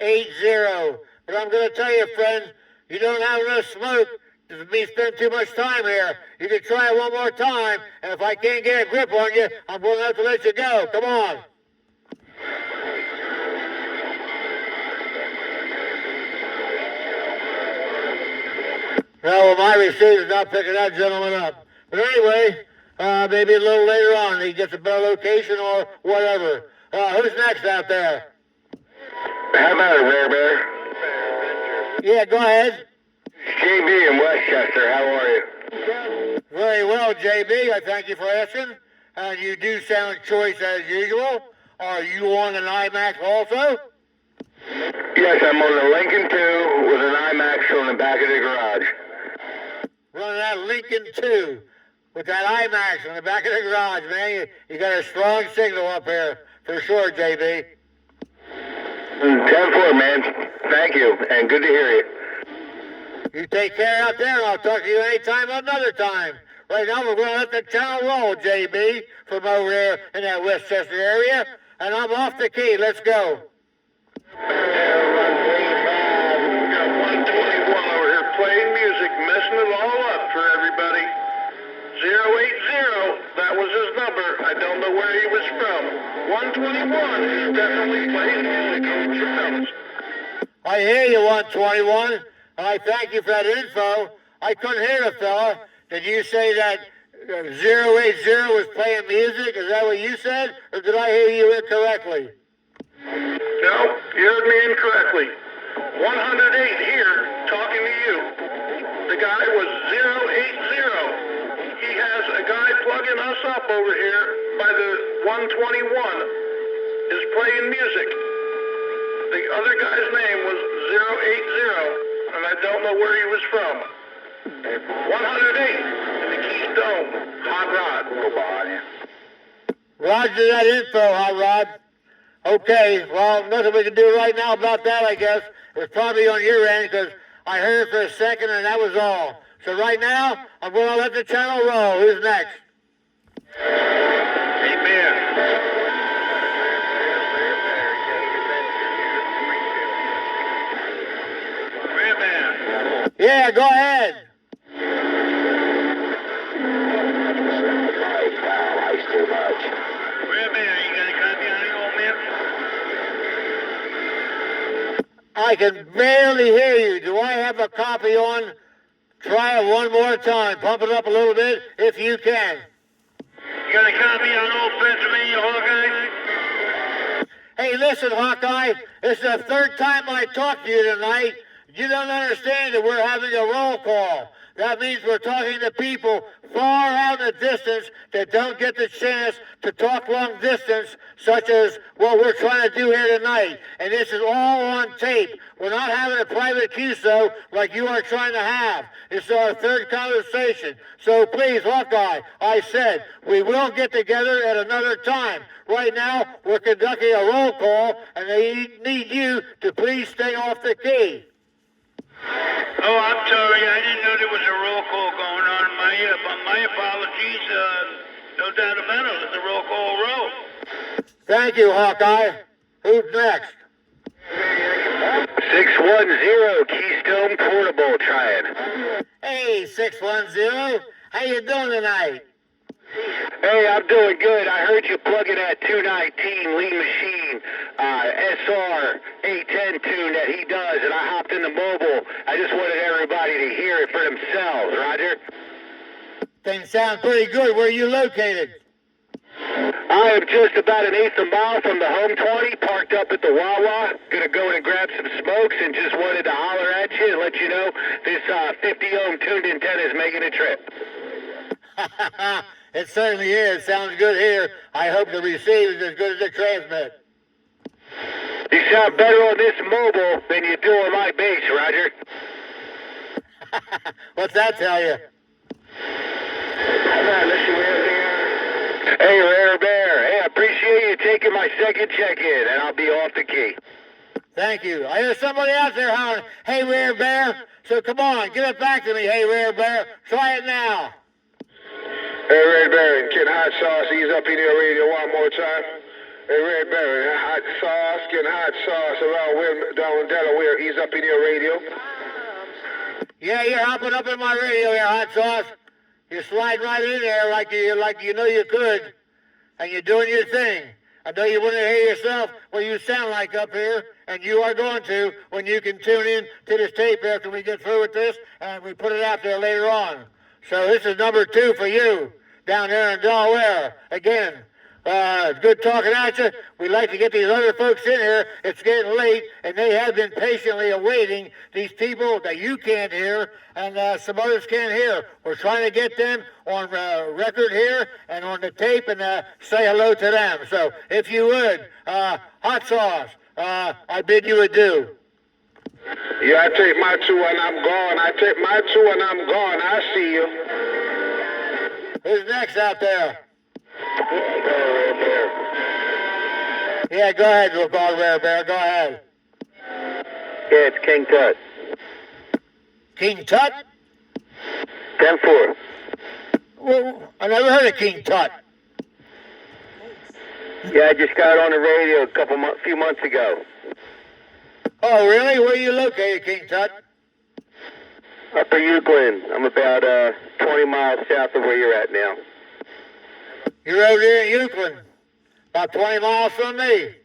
080, but I'm going to tell you, friend, you don't have enough smoke to be spending too much time here. You can try it one more time, and if I can't get a grip on you, I'm going to have to let you go. Come on. Well, my receiver's not picking that gentleman up. But anyway, maybe a little later on he gets a better location or whatever. Who's next out there? How about it, Rare Bear? Yeah, go ahead. JB in Westchester, how are you? Very well, JB. I thank you for asking. And you do sound choice as usual. Are you on an IMAX also? Yes, I'm on the Lincoln 2 with an IMAX on the back of the garage. Running that Lincoln 2 with that IMAX on the back of the garage, man. You got a strong signal up here for sure, JB. 10-4, man. Thank you, and good to hear you. You take care out there, and I'll talk to you anytime, another time. Right now, we're going to let the channel roll, JB, from over there in that Westchester area. And I'm off the key. Let's go. We got 121 over here playing music, messing it all up for everybody. 080, that was his number. I don't know where he was from. 121 is definitely playing music over the fellas. I hear you, 121. And I thank you for that info. I couldn't hear the fella. Did you say that 080 was playing music? Is that what you said? Or did I hear you incorrectly? No, you heard me incorrectly. 108 here, talking to you. The guy was 080. He has a guy plugging us up over here by the 121 is playing music. The other guy's name was 080, and I don't know where he was from. 108 in the Keystone, Hot Rod. Roger that info, Hot Rod. Okay, well, nothing we can do right now about that, I guess. It's probably on your end because I heard it for a second and that was all. So right now, I'm going to let the channel roll. Who's next? Amen. Yeah, go ahead. I can barely hear you. Do I have a copy on? Try it one more time. Pump it up a little bit if you can. You got a copy on Old Pennsylvania Hawkeye? Hey, listen, Hawkeye. This is the third time I talked to you tonight. You don't understand that we're having a roll call. That means we're talking to people far out in the distance that don't get the chance to talk long distance, such as what we're trying to do here tonight. And this is all on tape. We're not having a private QSO like you are trying to have. This is our third conversation. So please, Hawkeye, I said, we will get together at another time. Right now, we're conducting a roll call, and they need you to please stay off the key. Oh, I'm sorry. I didn't know there was a roll call going on. My apologies. No doubt about it. Let the roll call roll. Thank you, Hawkeye. Who's next? 610 Keystone Portable, trying. Hey, 610. How you doing tonight? Hey, I'm doing good. I heard you plugging that 219 Lean Machine SR 810 tune that he does, and I hopped in the mobile. I just wanted everybody to hear it for themselves, Roger. Things sound pretty good. Where are you located? I am just about an eighth of a mile from the home 20, parked up at the Wawa. Gonna go in and grab some smokes and just wanted to holler at you and let you know this 50-ohm tuned antenna is making a trip. It certainly is. Sounds good here. I hope the receive is as good as the transmit. You sound better on this mobile than you do on my base, Roger. What's that tell you? Hey, Rare Bear. Hey, I appreciate you taking my second check-in, and I'll be off the key. Thank you. I hear somebody out there hollering, "Hey, Rare Bear." So come on, give it back to me. Hey, Rare Bear. Try it now. Hey, Red Baron, Ken Hot Sauce, he's up in your radio one more time. Hey, Red Baron, Hot Sauce, Ken Hot Sauce around down in Delaware, he's up in your radio. Yeah, you're hopping up in my radio here, Hot Sauce. You're sliding right in there like you know you could, and you're doing your thing. I know you want to hear yourself what you sound like up here, and you are going to when you can tune in to this tape after we get through with this, and we put it out there later on. So this is number 2 for you down there in Delaware. Again, Good talking at you. We'd like to get these other folks in here. It's getting late, and they have been patiently awaiting these people that you can't hear and some others can't hear. We're trying to get them on record here and on the tape and say hello to them. So if you would, hot sauce, I bid you adieu. Yeah, I take my two and I'm gone. I take my two and I'm gone. I see you. Who's next out there? Yeah, go ahead, Rare Bear. Go ahead. Yeah, it's King Tut. King Tut? 10-4. Well, I never heard of King Tut. Yeah, I just got it on the radio a few months ago. Oh, really? Where are you located, King Tut? Upper Euclid. I'm about 20 miles south of where you're at now. You're over here in Euclid, about 20 miles from me.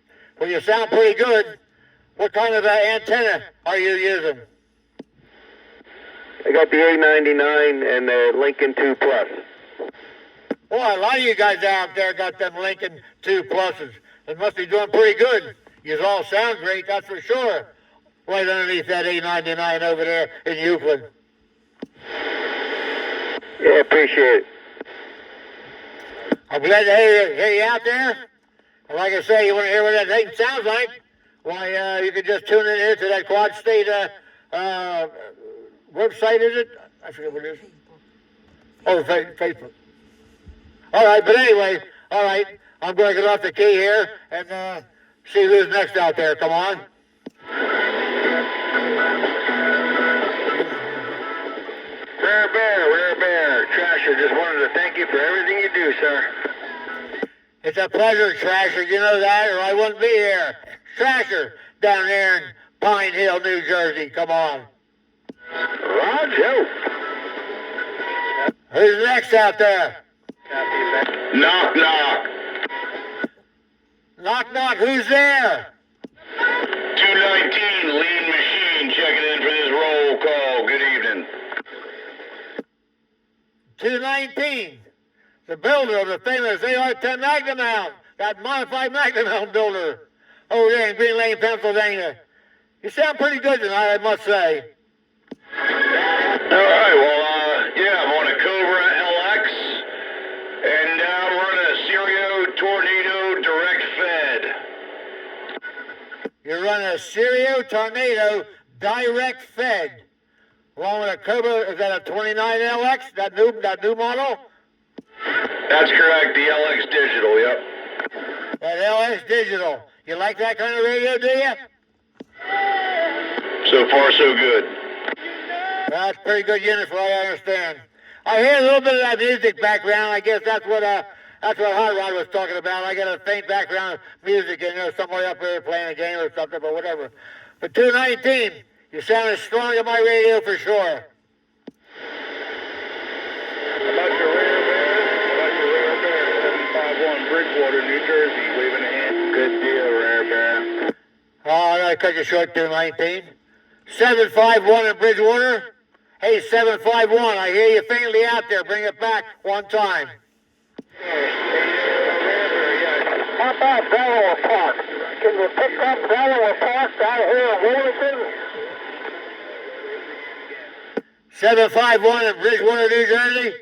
Well, you sound pretty good. What kind of antenna are you using? I got the A99 and the Lincoln 2 Plus. Boy, a lot of you guys out there got them Lincoln 2 Pluses. They must be doing pretty good. You all sound great, that's for sure. Right underneath that A99 over there in Euclid. Yeah, appreciate it. I'm glad to hear you out there. And like I say, you want to hear what that thing sounds like? Why, you can just tune in here to that Quad State website, is it? I forget what it is. Oh, Facebook. All right, but anyway, all right. I'm going to get off the key here and see who's next out there. Come on. Rare Bear. Trasher, just wanted to thank you for everything you do, sir. It's a pleasure, Trasher. You know that, or I wouldn't be here. Trasher, down there in Pine Hill, New Jersey. Come on. Roger. Who's next out there? Knock, knock. Knock, knock. Who's there? 219, Lean Machine, checking in for this roll call. Good evening. 219. The builder of the famous AR-10 Magnum Mount. That modified Magnum Mount builder. Over there in Green Lane, Pennsylvania. You sound pretty good tonight, I must say. All right, well, yeah, I'm on a Cobra LX, and I'm running a Serio Tornado Direct Fed. You're running a Serio Tornado Direct Fed. Along with a Cobra, is that a 29 LX? That new model? That's correct, the LX Digital, yep. That LX Digital. You like that kind of radio, do you? So far, so good. That's a pretty good unit for what I understand. I hear a little bit of that music background. I guess that's what Hot Rod was talking about. I got a faint background of music in there, somewhere up there playing a game or something, but whatever. But 219, you sound as strong on my radio for sure. About your Rare Bear, 751 Bridgewater, New Jersey, waving a hand. Good deal, Rare Bear. Oh, I gotta cut you short, 219. 751 in Bridgewater. Hey, 751, I hear you faintly out there. Bring it back one time. How about Delaware Park? Can you pick up Delaware Park down here in Wilmington? 751 in Bridgewater, New Jersey.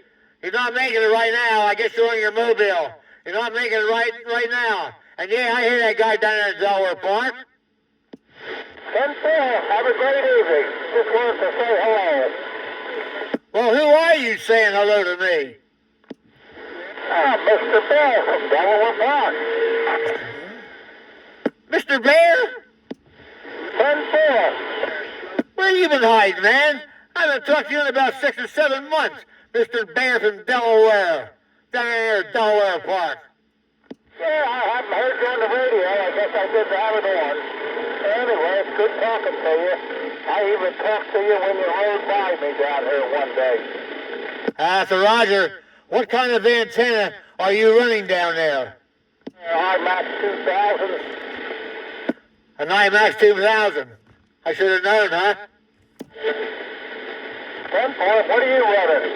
You're not making it right now. I guess you're on your mobile. You're not making it right now. And yeah, I hear that guy down there in Delaware Park. 10-4. Have a great evening. Just wanted to say hello. Well, who are you saying hello to me? Mr. Bear from Delaware Park. Mr. Bear? 10-4. Where you been hiding, man? I haven't talked to you in about 6 or 7 months. Mr. Bear from Delaware. Down there in Delaware Park. Yeah, I haven't heard you on the radio. I guess I didn't have it on. Anyway, it's good talking to you. I even talked to you when you rode by me down here one day. So Roger, what kind of antenna are you running down there? IMAX 2000. An IMAX 2000. I should have known, huh? 10-4, what are you running?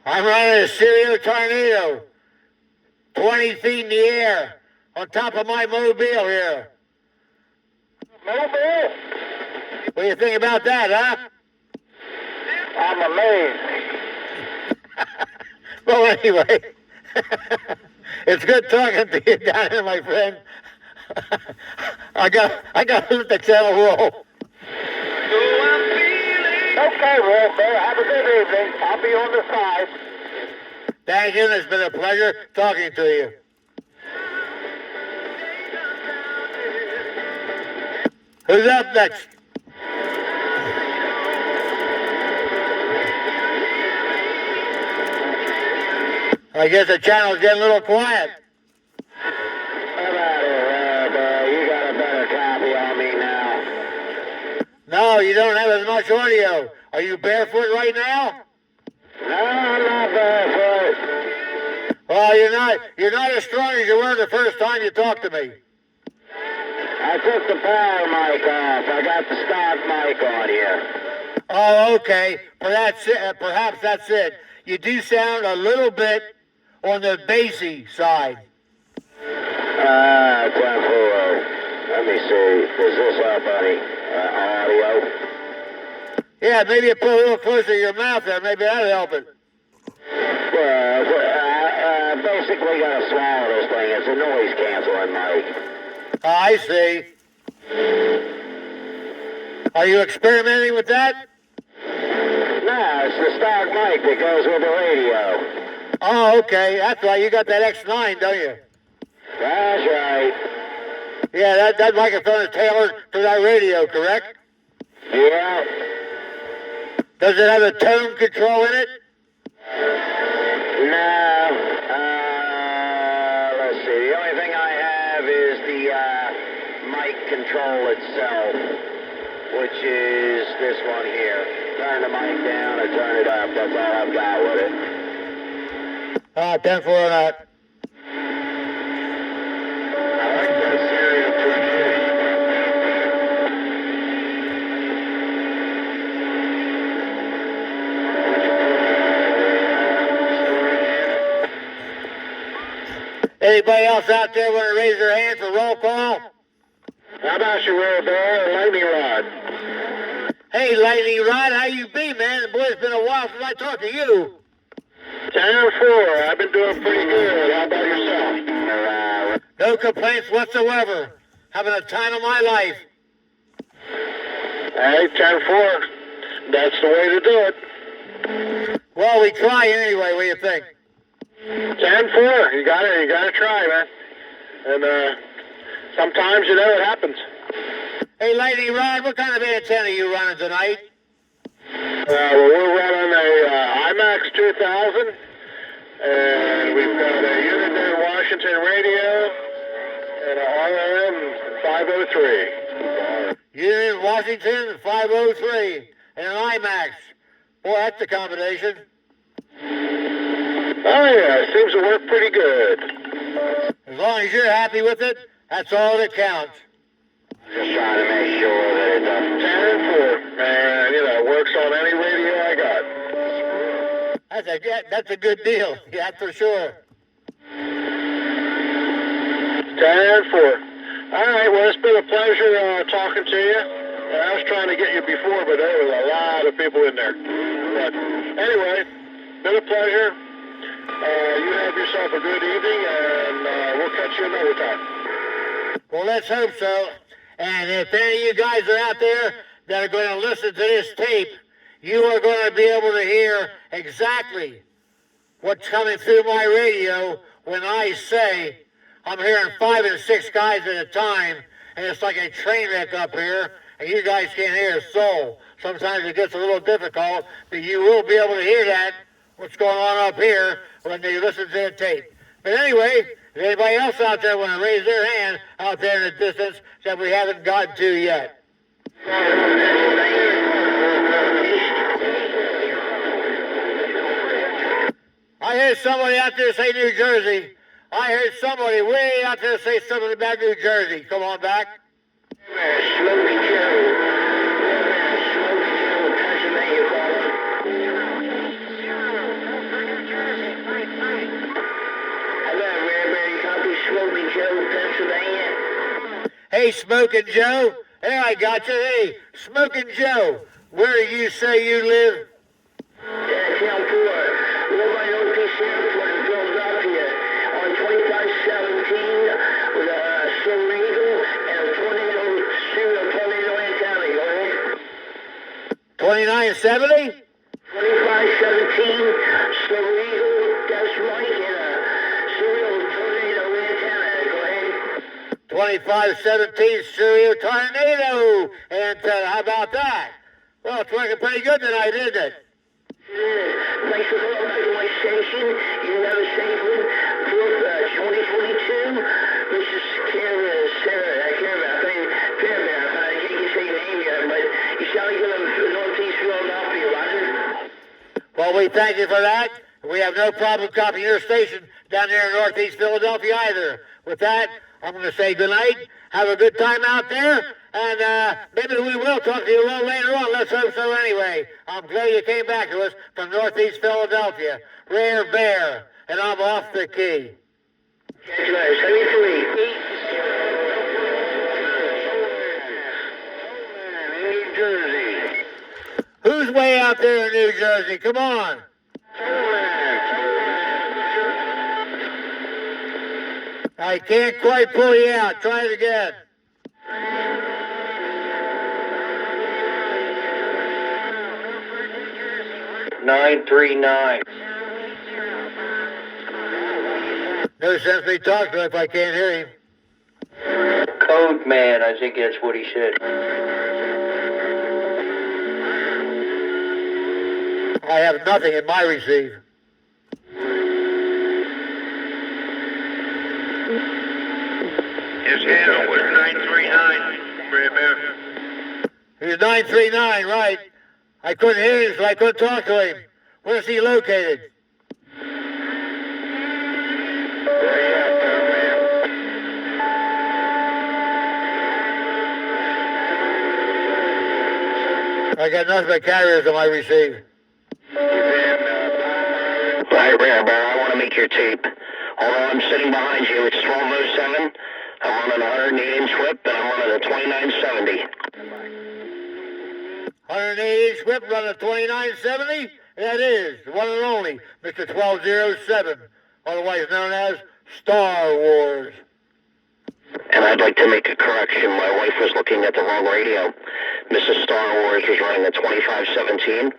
I'm running a Serio Tornado. 20 feet in the air on top of my mobile here. Mobile? What do you think about that, huh? I'm amazed. Well, anyway, it's good talking to you down here, my friend. I got to let the channel roll. Okay, Will, sir. Have a good evening. I'll be on the side. Thank you. It's been a pleasure talking to you. Who's up next? I guess the channel's getting a little quiet. How about it, Rob? You got a better copy on me now. No, you don't have as much audio. Are you barefoot right now? No, I'm not barefoot. Well, you're not as strong as you were the first time you talked to me. I took the power mic off. I got the stock mic on here. Oh, okay. Perhaps that's it. You do sound a little bit on the bassy side. 10-4. Let me see. Is this up, buddy? Audio? Yeah, maybe you put a little closer to your mouth there. Maybe that'll help it. Well, I basically got to swallow this thing. It's a noise canceling mic. Oh, I see. Are you experimenting with that? No, it's the stock mic that goes with the radio. Oh, okay. That's right. You got that X9, don't you? That's right. Yeah, that microphone is tailored to that radio, correct? Yeah. Does it have a tone control in it? No. Let's see. The only thing I have is the mic control itself, which is this one here. Turn the mic down or turn it up. That's all I've got with it. 10-4 on that. I like that Stereo 2G. Anybody else out there want to raise their hand for roll call? How about you, Will Bear and Lightning Rod? Hey, Lightning Rod, how you be, man? Boy, it's been a while since I talked to you. 10-4. I've been doing pretty good. How about yourself? No complaints whatsoever. Having a time of my life. Hey, 10-4. That's the way to do it. Well, we try anyway. What do you think? 10-4. You gotta try, man. And sometimes it happens. Hey, Lightning Rod, what kind of antenna are you running tonight? Well, we're running a IMAX 2000, and we've got a Uniden Washington radio and a RRM 503. Uniden Washington 503 and an IMAX. Boy, that's a combination. Oh yeah, it seems to work pretty good. As long as you're happy with it, that's all that counts. Just trying to make sure that it does 10-4, and it works on any radio I got. That's a good deal. Yeah, for sure. 10-4. All right, well, it's been a pleasure talking to you. I was trying to get you before, but there was a lot of people in there. But anyway, been a pleasure. You have yourself a good evening, and we'll catch you another time. Well, let's hope so. And if any of you guys are out there that are going to listen to this tape, you are going to be able to hear exactly what's coming through my radio when I say I'm hearing 5 and 6 guys at a time, and it's like a train wreck up here, and you guys can't hear a soul. Sometimes it gets a little difficult, but you will be able to hear that, what's going on up here, when you listen to the tape. But anyway, if anybody else out there want to raise their hand out there in the distance that we haven't gotten to yet. I heard somebody out there say New Jersey. I heard somebody way out there say something about New Jersey. Come on back. Sloppy Joe. Sloppy Joe, Pennsylvania caller. Hello, man. Hey, Smoking Joe. Hey, I got you. Hey, Smoking Joe, where do you say you live? Yeah, Channel 4. Live by Northeast Airport in Philadelphia on 2517 with a Silver Eagle and a tornado, serial tornado antenna. Go ahead. 2970? 2517 Silver Eagle, that's right, and a serial tornado antenna. Go ahead. 2517 Serial Tornado antenna. How about that? Well, it's working pretty good tonight, isn't it? Thanks for calling back to my station. You have a safe one. 2022. This is Sarah. Fairbairn. I can't say your name yet, but you sound like you're in Northeast Philadelphia, Roger. Well, we thank you for that. We have no problem copying your station down there in Northeast Philadelphia either. With that, I'm going to say good night. Have a good time out there. And maybe we will talk to you a little later on. Let's hope so anyway. I'm glad you came back to us from Northeast Philadelphia. Rare Bear. And I'm off the key. Catch you later. 73. New Jersey. Who's way out there in New Jersey? Come on. I can't quite pull you out. Try it again. $939. No sense me talking to him if I can't hear him. Code man, I think that's what he said. I have nothing in my receive. His handle was 939, Rare Bear. He's 939, right. I couldn't hear him, so I couldn't talk to him. Where's he located? I got nothing but carriers on my receive. Right, Rare Bear, I want to make your tape. Although I'm sitting behind you, it's 1207. I'm running a 108-inch whip, and I'm running a 2970. 108-inch whip running a 2970? That is, the one and only, Mr. 1207, otherwise known as Star Wars. And I'd like to make a correction. My wife was looking at the wrong radio. Mrs. Star Wars was running a 2517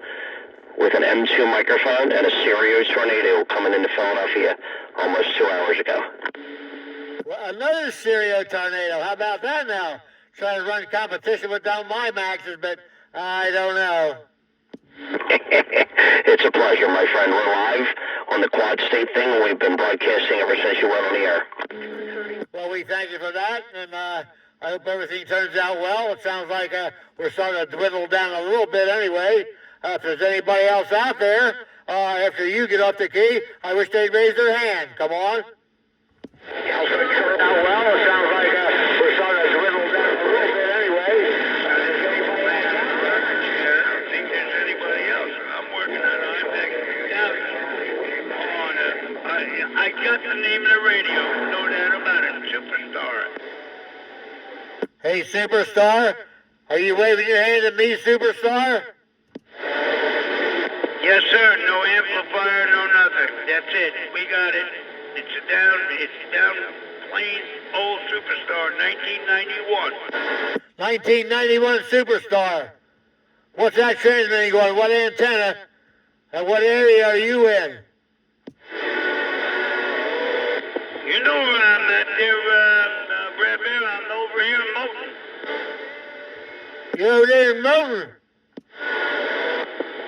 with an M2 microphone and a Stereo Tornado coming into Philadelphia almost 2 hours ago. Well, another Stereo Tornado. How about that now? Trying to run competition with down my maxes, but I don't know. It's a pleasure, my friend. We're live on the Quad State thing, and we've been broadcasting ever since you went on the air. Well, we thank you for that, and I hope everything turns out well. It sounds like we're starting to dwindle down a little bit anyway. If there's anybody else out there, after you get off the key, I wish they'd raise their hand. Come on. Yeah, it's going to turn out well. It sounds like we're starting to dwindle down a little bit anyway. I don't think there's anybody else. I'm working on it. I got the name of the radio. No doubt about it. Superstar. Hey, Superstar, are you waving your hand at me, Superstar? Yes, sir. No amplifier, no nothing. That's it. We got it. It's down plain old Superstar, 1991. 1991 Superstar. What's that transmitting going? What antenna? And what area are you in? You know where I'm at there, Brad Bear. I'm over here in Moulton. You're over there in Moulton.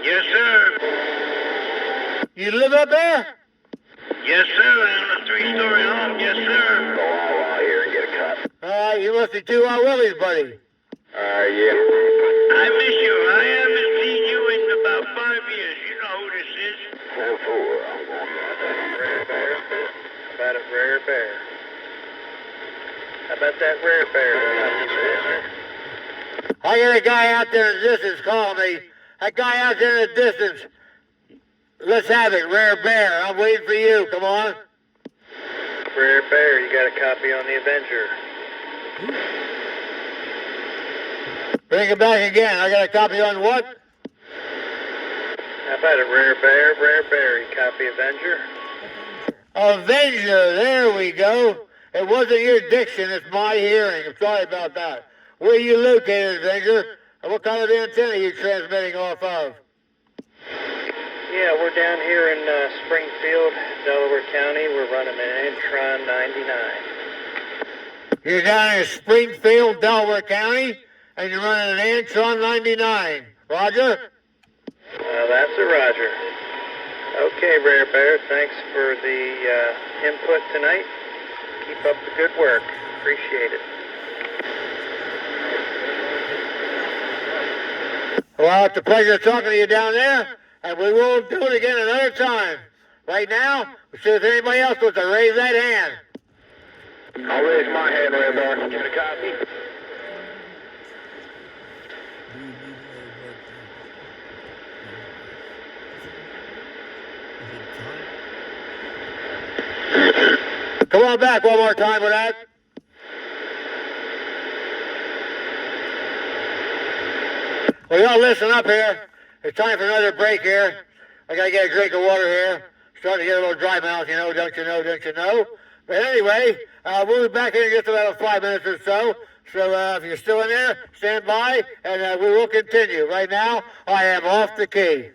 Yes, sir. You live up there? Yes, sir. I own a 3-story home. Yes, sir. Go all out here and get a cut. All right, you must be two Wild Willies, buddy. Yeah. I miss you. I haven't seen you in about 5 years. You know who this is. Rare Bear. How about it, Rare Bear? How about that Rare Bear? I got a guy out there in the distance calling me. That guy out there in the distance. Let's have it, Rare Bear. I'm waiting for you. Come on. Rare Bear, you got a copy on the Avenger. Bring it back again. I got a copy on what? How about it, Rare Bear? You copy Avenger? Avenger, there we go. It wasn't your diction, it's my hearing. I'm sorry about that. Where are you located, Avenger? And what kind of antenna are you transmitting off of? Yeah, we're down here in Springfield, Delaware County. We're running an Antron 99. You're down in Springfield, Delaware County, and you're running an Antron 99. Roger? That's a roger. Okay, Rare Bear, thanks for the input tonight. Keep up the good work. Appreciate it. Well, it's a pleasure talking to you down there, and we will do it again another time. Right now, we'll see if anybody else wants to raise that hand. I'll raise my hand, Rare Bear. Get a copy. Come on back one more time with that. Well, y'all listen up here. It's time for another break here. I gotta get a drink of water here. Starting to get a little dry mouth, you know, don't you know? But anyway, we'll be back here in just about 5 minutes or so. So if you're still in there, stand by, and we will continue. Right now, I am off the key.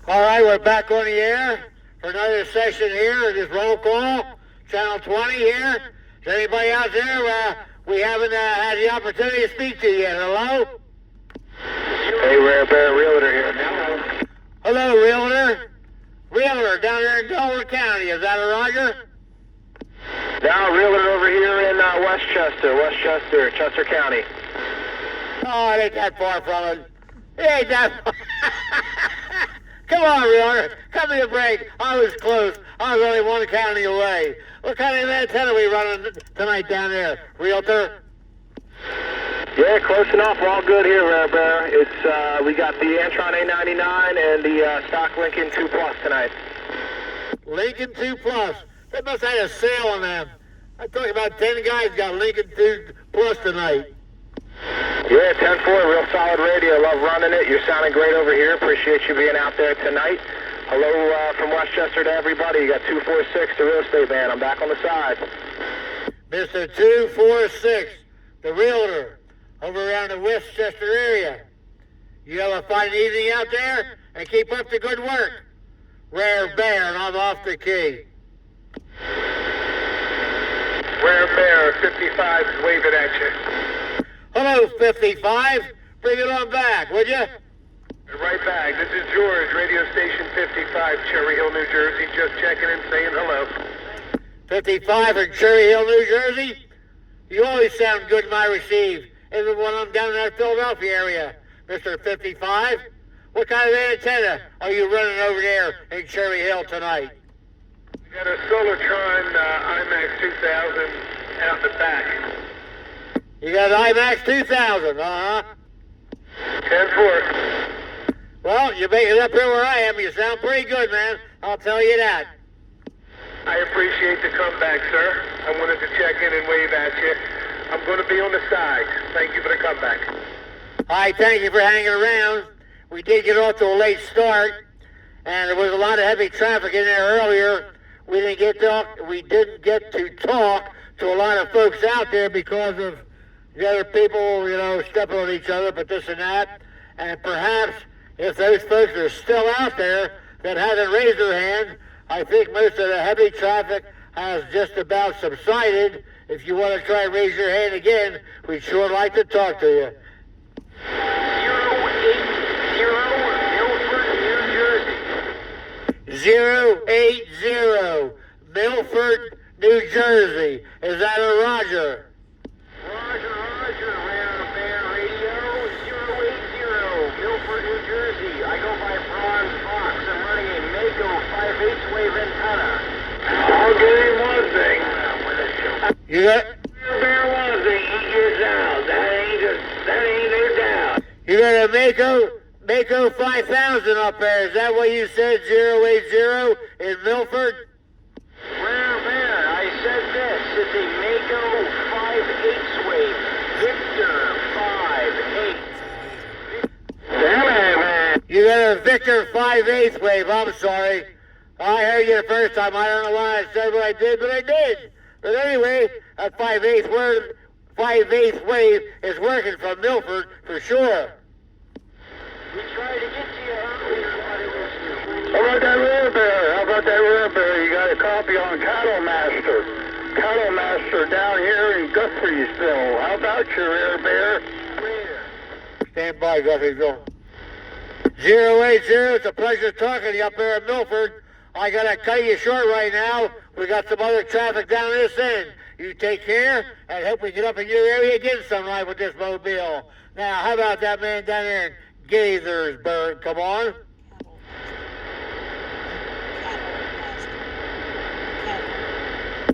All right, we're back on the air for another session here. This roll call, Channel 20 here. Is there anybody out there we haven't had the opportunity to speak to yet? Hello? Hey, Rare Bear, Realtor here. Hello, Realtor. Realtor down there in Delaware County. Is that a Roger? Now, Realtor over here in Westchester, Chester County. Oh, it ain't that far from it. It ain't that far. Come on, Realtor. Cut me a break. I was close. I was only one county away. What kind of antenna are we running tonight down there, Realtor? Yeah, close enough. All good here, Rare Bear. It's we got the Antron A99 and the stock Lincoln 2 Plus tonight. Lincoln 2 Plus. They must have had a sale on them. I talking about 10 guys got Lincoln 2 Plus tonight. Yeah, 10-4, real solid radio. Love running it. You're sounding great over here. Appreciate you being out there tonight. Hello from Westchester to everybody. You got 246, the real estate man. I'm back on the side. Mr. 246, the Realtor, over around the Westchester area. You have a fine evening out there, and keep up the good work. Rare Bear, and I'm off the key. Rare Bear, 55, wave it at you. Hello, 55. Bring it on back, would you? Right back. This is George, radio station 55, Cherry Hill, New Jersey. Just checking in, saying hello. 55 in Cherry Hill, New Jersey? You always sound good in my receive, even when I'm down in that Philadelphia area, Mr. 55. What kind of antenna are you running over there in Cherry Hill tonight? We got a Solartron IMAX 2000 out the back. You got an IMAX 2000, uh-huh. 10-4. Well, you make it up here where I am. You sound pretty good, man. I'll tell you that. I appreciate the comeback, sir. I wanted to check in and wave at you. I'm going to be on the side. Thank you for the comeback. I thank you for hanging around. We did get off to a late start, and there was a lot of heavy traffic in there earlier. We didn't get to talk to a lot of folks out there because of the other people, you know, stepping on each other, but this and that. And perhaps if those folks are still out there that haven't raised their hand, I think most of the heavy traffic has just about subsided. If you want to try and raise your hand again, we'd sure like to talk to you. 080 Milford, New Jersey. Is that a Roger? Roger, Rare Bear Radio, 080, Milford, New Jersey. I go by Bronze Fox. I'm running a Mako 5/8 wave antenna. I'll give him one thing. You got? Rare Bear one thing, he gets out. That ain't no doubt. You got a Mako 5000 up there. Is that what you said, 080 in Milford? Rare Bear, I said this is a Mako 5/8 wave. Victor 5/8. Damn it, man. You got a Victor 5/8 wave. I'm sorry. I heard you the first time. I don't know why I said what I did, but I did. But anyway, a 5/8 wave is working from Milford for sure. We tried to get to you earlier, but it was... How about that Rare Bear? How about that Rare Bear? You got a copy on Cattle Master. Cattle Master down here in Guthriesville. How about your Rare Bear? Stand by, Guthriesville. 080, it's a pleasure talking to you up there in Milford. I gotta cut you short right now. We got some other traffic down this end. You take care and hope we get up in your area again sometime with this mobile. Now, how about that man down there in Gaithersburg? Come on.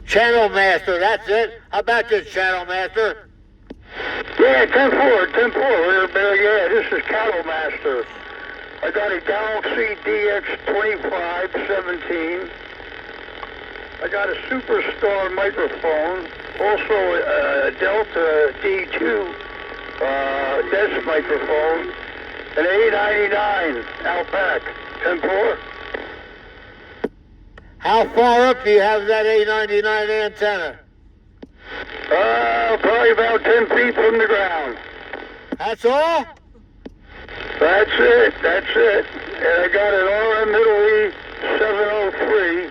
Channel Master, that's it. How about this Channel Master? Yeah, 10-4, Rare Bear. Yeah, this is Cattle Master. I got a Galaxy DX2517. I got a Superstar microphone. Also a Delta D2 desk microphone. An A99 Outback 10-4. How far up do you have that A99 antenna? Probably about 10 feet from the ground. That's all? That's it. And I got an RM Middle E 703,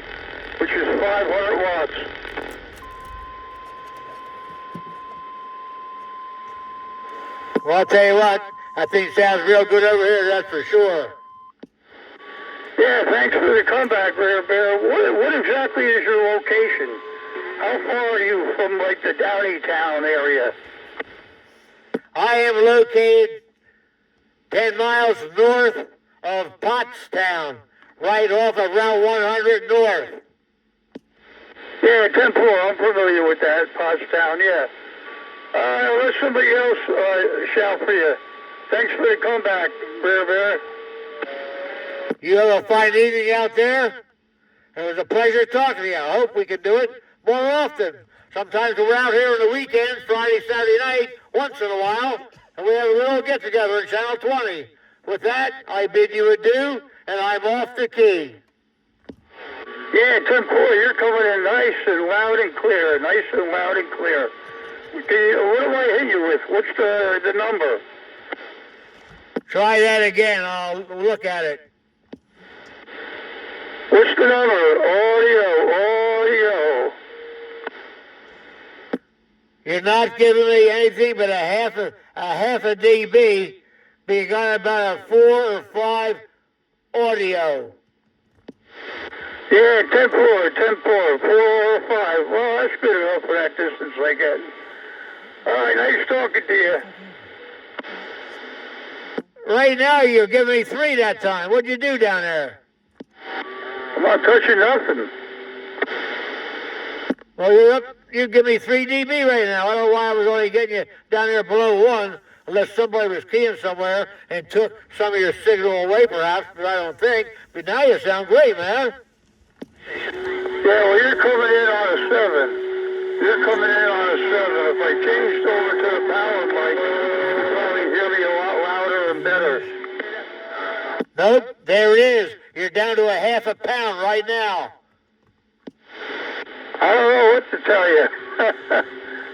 which is 500 watts. Well, I'll tell you what, that thing sounds real good over here, that's for sure. Yeah, thanks for the comeback, Rare Bear. What exactly is your location? How far are you from, like, the Downeytown area? I am located 10 miles north of Pottstown, right off of Route 100 North. Yeah, 10-4, I'm familiar with that, Pottstown, yeah. Let somebody else shout for you. Thanks for the comeback, Rare Bear. You have a fine evening out there. It was a pleasure talking to you. I hope we can do it more often. Sometimes we're out here on the weekends, Friday, Saturday night, once in a while, and we have a little get-together in Channel 20. With that, I bid you adieu, and I'm off the key. Yeah, 10-4, you're coming in nice and loud and clear. Nice and loud and clear. What do I hit you with? What's the number? Try that again. I'll look at it. What's the number? Audio. You're not giving me anything but a half a dB, but you got about a 4 or 5 audio. Yeah, 10-4, 4 or 5. Well, that's good enough for that distance I get. All right, nice talking to you. Right now, you're giving me 3 that time. What'd you do down there? I'm not touching nothing. Well, you give me 3 dB right now. I don't know why I was only getting you down there below 1, unless somebody was keying somewhere and took some of your signal away, perhaps, but I don't think. But now you sound great, man. Yeah, well, you're coming in on a 7. You're coming in on a 7. If I changed over to the power mic, you'd probably hear me a lot louder and better. Nope, there it is. You're down to a half a pound right now. I don't know what to tell you.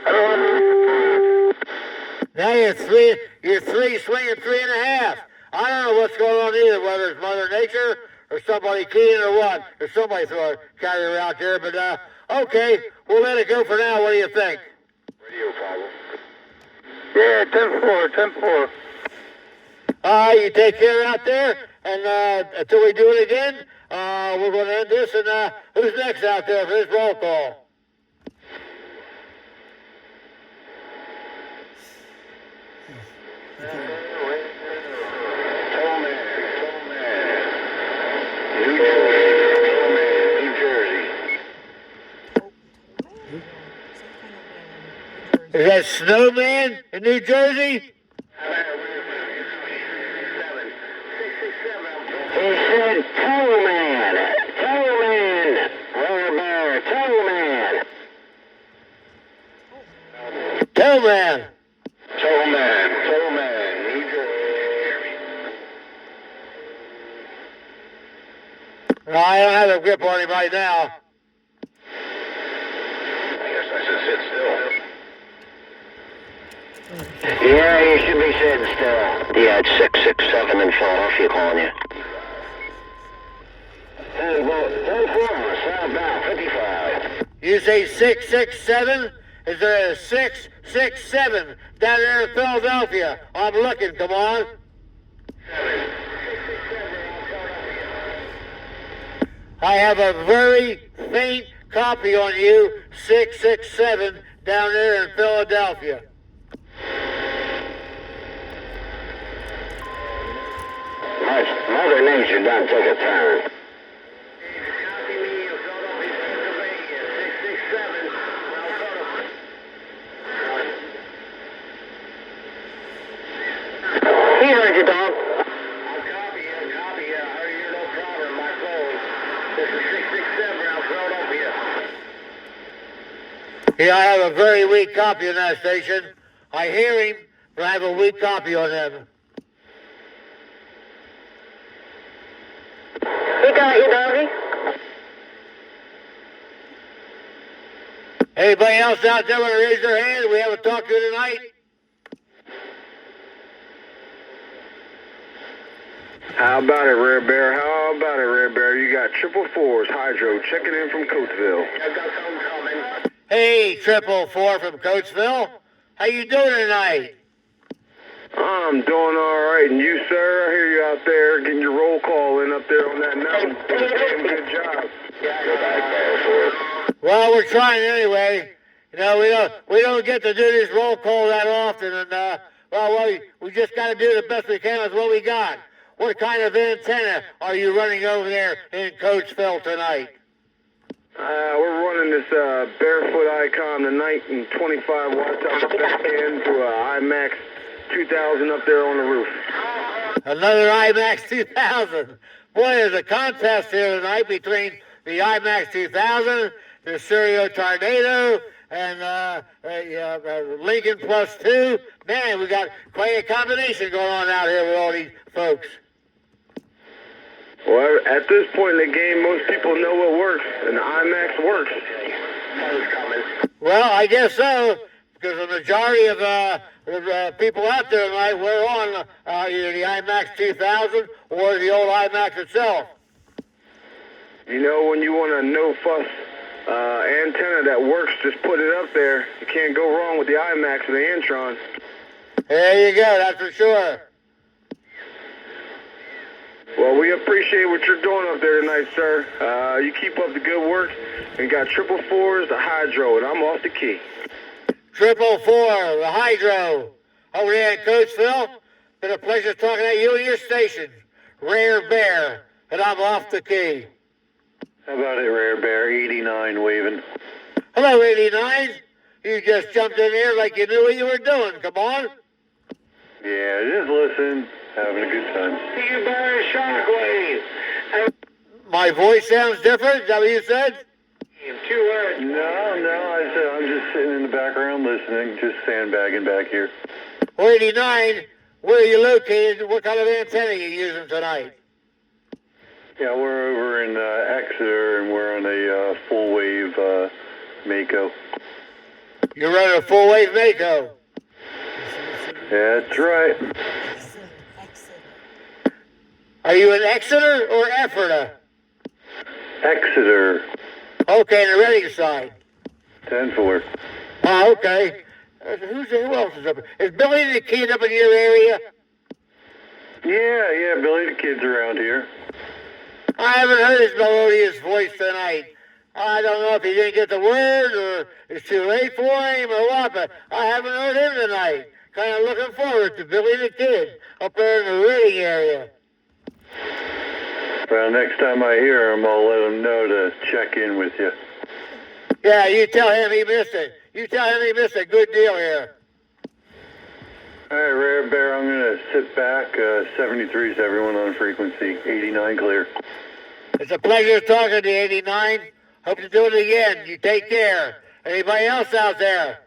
I don't know. Now you're 3 swinging 3.5. I don't know what's going on either, whether it's Mother Nature or somebody keying or what, or somebody throw a carrier out there, but okay, we'll let it go for now. What do you think? Radio problem. Yeah, 10-4. All right, you take care out there, and until we do it again, we're going to end this, and who's next out there for this roll call? New Jersey. Is that Snowman in New Jersey? No, I don't have a grip on him right now. I guess I should sit still. Yeah, you should be sitting still. Yeah, it's 667 in Philadelphia calling you. Hey, well, 34, southbound, 55. You say 667? Is there a 667 down there in Philadelphia? I'm looking, come on. I have a very faint copy on you, 667 down there in Philadelphia. Mother Nature done took a turn. He heard you, dog. I'll copy you. I heard you, no problem. My phone. This is 667 out Philadelphia. Yeah, I have a very weak copy on that station. I hear him, but I have a weak copy on them. He got you, doggy. Anybody else out there want to raise their hand? We haven't talked to you tonight. How about it, Rare Bear? How about it, Rare Bear? You got 444's Hydro checking in from Coatesville. I got something coming. Hey, 444 from Coatesville. How you doing tonight? I'm doing all right, and you, sir? I hear you out there getting your roll call in up there on that mountain. Damn good job. Well, we're trying anyway. You know, we don't get to do this roll call that often, and we just got to do the best we can with what we got. What kind of antenna are you running over there in Coatesville tonight? We're running this Barefoot Icon tonight and 25 watts out the back end to IMAX 2000 up there on the roof. Another IMAX 2000. Boy, there's a contest here tonight between the IMAX 2000, the Stereo Tornado, and Lincoln Plus 2. Man, we got quite a combination going on out here with all these folks. Well, at this point in the game, most people know what works, and the IMAX works. Well, I guess so, because the majority of people out there tonight, we're on either the IMAX 2000 or the old IMAX itself. You know, when you want a no-fuss antenna that works, just put it up there. You can't go wrong with the IMAX or the Antron. There you go, that's for sure. Well, we appreciate what you're doing up there tonight, sir. You keep up the good work. And got 444's, the Hydro, and I'm off the key. 444, the Hydro, over there in Coatesville. Been a pleasure talking to you and your station. Rare Bear, and I'm off the key. How about it, Rare Bear? 89 waving. Hello, 89. You just jumped in here like you knew what you were doing. Come on. Yeah, just listen. Having a good time. You bear shockwave. My voice sounds different? Is that what you said? 2 words. No, I said I'm just sitting in the background listening, just sandbagging back here. 89, where are you located? What kind of antenna are you using tonight? Yeah, we're over in Exeter, and we're on a full-wave Mako. You're running a full-wave Mako. That's right. Are you in Exeter or Ephrata? Exeter. Okay, the Reading side. 10-4. Oh, okay. Who else is up? Is Billy the Kid up in your area? Yeah, Billy the Kid's around here. I haven't heard his melodious voice tonight. I don't know if he didn't get the word or it's too late for him or what, but I haven't heard him tonight. Kind of looking forward to Billy the Kid up there in the Reading area. Well, next time I hear him, I'll let him know to check in with you. Yeah, you tell him he missed it. You tell him he missed a good deal here. All right, Rare Bear, I'm going to sit back. 73 is everyone on frequency. 89 clear. It's a pleasure talking to you, 89. Hope to do it again. You take care. Anybody else out there?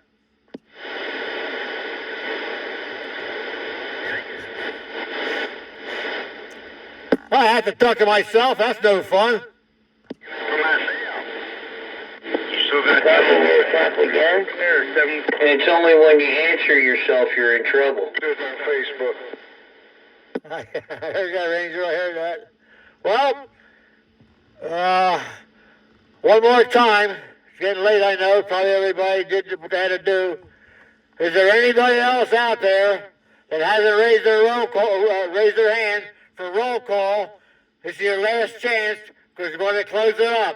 I have to talk to myself. That's no fun. So that again? there, 7. And it's only when you answer yourself you're in trouble. Do it on Facebook. I heard that, Ranger. I heard that. Well, one more time. It's getting late, I know. Probably everybody did what they had to do. Is there anybody else out there that hasn't raised their roll call, raised their hand for roll call? This is your last chance because we're going to close it up.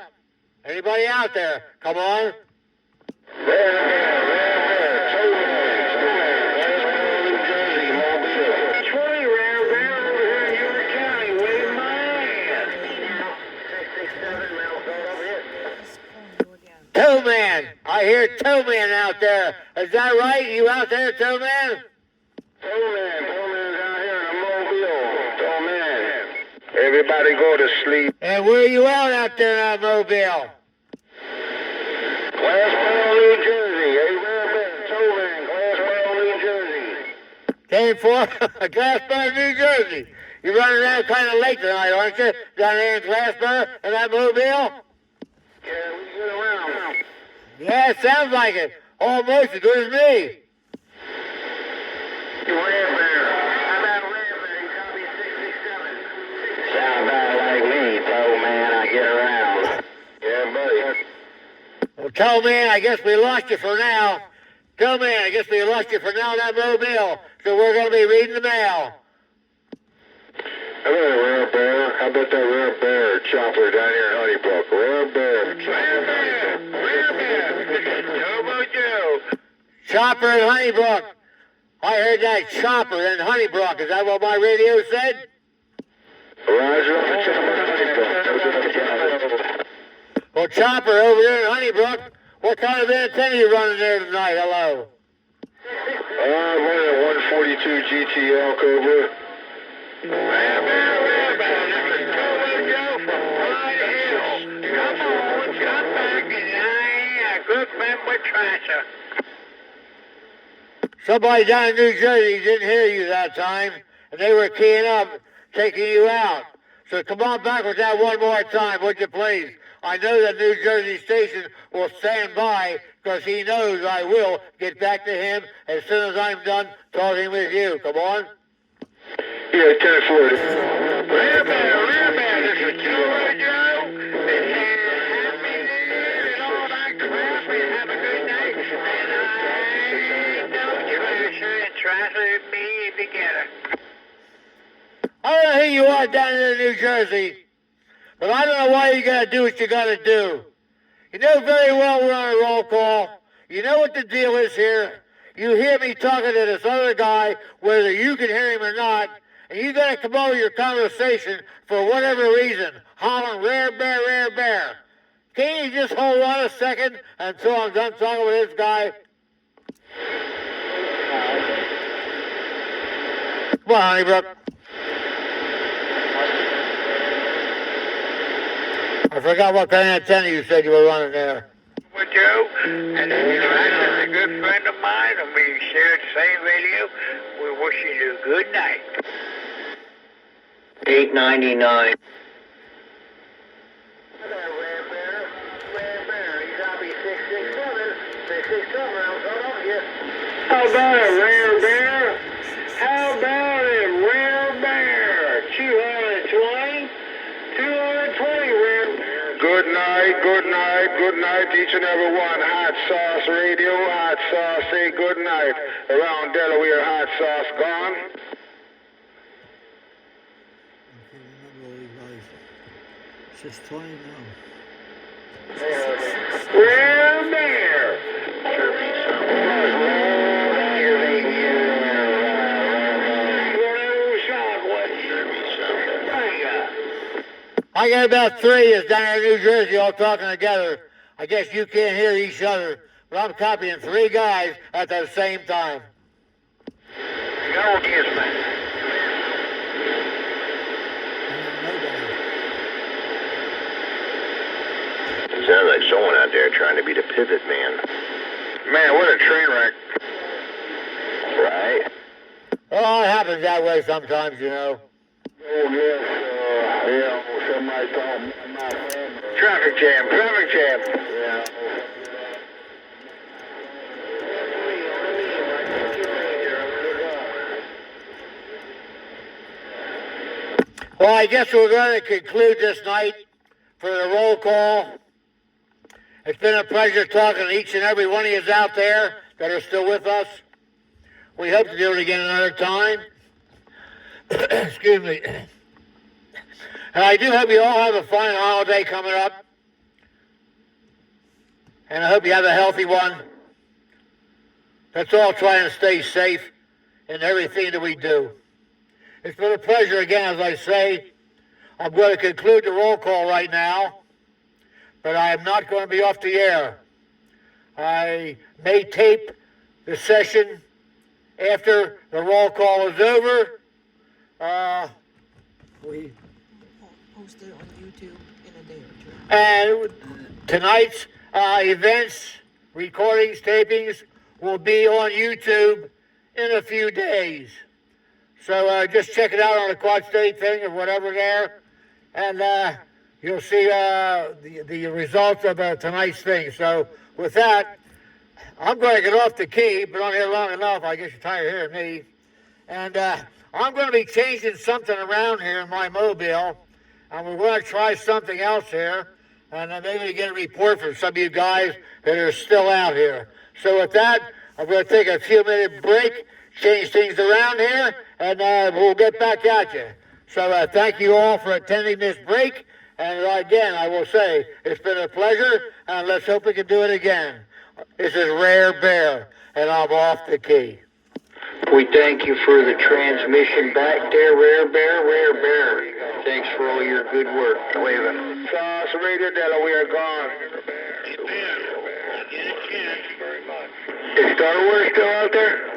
Anybody out there? Come on. Toe Man. I hear Toe Man out there. Is that right? You out there, Toe Man? Tollman's out here in Mobile. Tollman. Everybody go to sleep. And where you out there in that mobile? Glassboro, New Jersey. Hey, Tollman, Glassboro, New Jersey. Came for Glassboro, New Jersey. You're running around kind of late tonight, aren't you? Down there in Glassboro in that mobile? Yeah, we get around. Yeah, it sounds like it. Almost as good as me. Red Bear. How about Red Bear? You copy 667. Sound about like me, Tollman. I get around. Yeah, buddy. Well, Toe Man, I guess we lost you for now. Toe Man, I guess we lost you for now in that mobile. So we're going to be reading the mail. How about a Rare Bear? How about that Rare Bear chopper down here in Honeybrook? Rare Bear. Rare Bear. Rare Bear. Turbo Joe. Chopper in Honeybrook. I heard that chopper in Honeybrook. Is that what my radio said? Roger, chopper in Honeybrook. Well, Chopper over there in Honeybrook, what kind of antenna you running there tonight? Hello. I'm running a 142 GTL Cobra. Rare Bear, this is Turbo Joe from Pine Hill. Come on, come back and I good member Trasher. Somebody down in New Jersey didn't hear you that time, and they were keying up, taking you out. So come on back with that one more time, would you please? I know that New Jersey station will stand by because he knows I will get back to him as soon as I'm done talking with you. Come on. Yeah, 1040. Rare Bear, this is Turbo Joe. Happy New Year and all that crap, and have a good night. And I know Trasher and Trasher and me together. I don't know who you are down there in New Jersey, but I don't know why you got to do what you got to do. You know very well we're on a roll call. You know what the deal is here. You hear me talking to this other guy, whether you can hear him or not, and you got to come over your conversation for whatever reason, hollering, Rare Bear, Rare Bear. Can't you just hold on a second until I'm done talking with this guy? Come on, Honeybrook. I forgot what kind of antenna you said you were running there. With Joe, and Trasher's a good friend of mine, and we share the same radio. We wish you a good night. 899. Rare Bear, you copy 667. 667, I'm coming up here. How about it, Rare Bear? How about it, Rare Bear? 220? 220, Rare Bear. Good night, good night, good night, each and every one. Hot Sauce Radio, Hot Sauce, say good night. Around Delaware, Hot Sauce gone. It's 20 now. Rare Bear. I got about three is down in New Jersey all talking together. I guess you can't hear each other, but I'm copying three guys at the same time. Go kiss me. Sounds like someone out there trying to be the pivot man. Man, what a train wreck. Right? Oh, it happens that way sometimes, you know. Oh, yes, somebody I saw my friend. Traffic jam, traffic jam. Yeah. Well, I guess we're going to conclude this night for the roll call. It's been a pleasure talking to each and every one of you out there that are still with us. We hope to do it again another time. Excuse me. And I do hope you all have a fine holiday coming up. And I hope you have a healthy one. Let's all try and stay safe in everything that we do. It's been a pleasure again, as I say. I'm going to conclude the roll call right now, but I am not going to be off the air. I may tape the session after the roll call is over. We Post it on YouTube in a day or two. And tonight's events, recordings, tapings will be on YouTube in a few days. So just check it out on the Quad State thing or whatever there, and you'll see the results of tonight's thing. So with that, I'm going to get off the key. Been on here long enough. I guess you're tired of hearing me. And I'm going to be changing something around here in my mobile, and we're going to try something else here, and maybe get a report from some of you guys that are still out here. So with that, I'm going to take a few minute break, change things around here, and we'll get back at you. So thank you all for attending this break. And again, I will say, it's been a pleasure, and let's hope we can do it again. This is Rare Bear, and I'm off the key. We thank you for the transmission back there, Rare Bear, Rare Bear. Thanks for all your good work. Waving. Sauce Radio Della, we are gone. Is Star Wars still out there?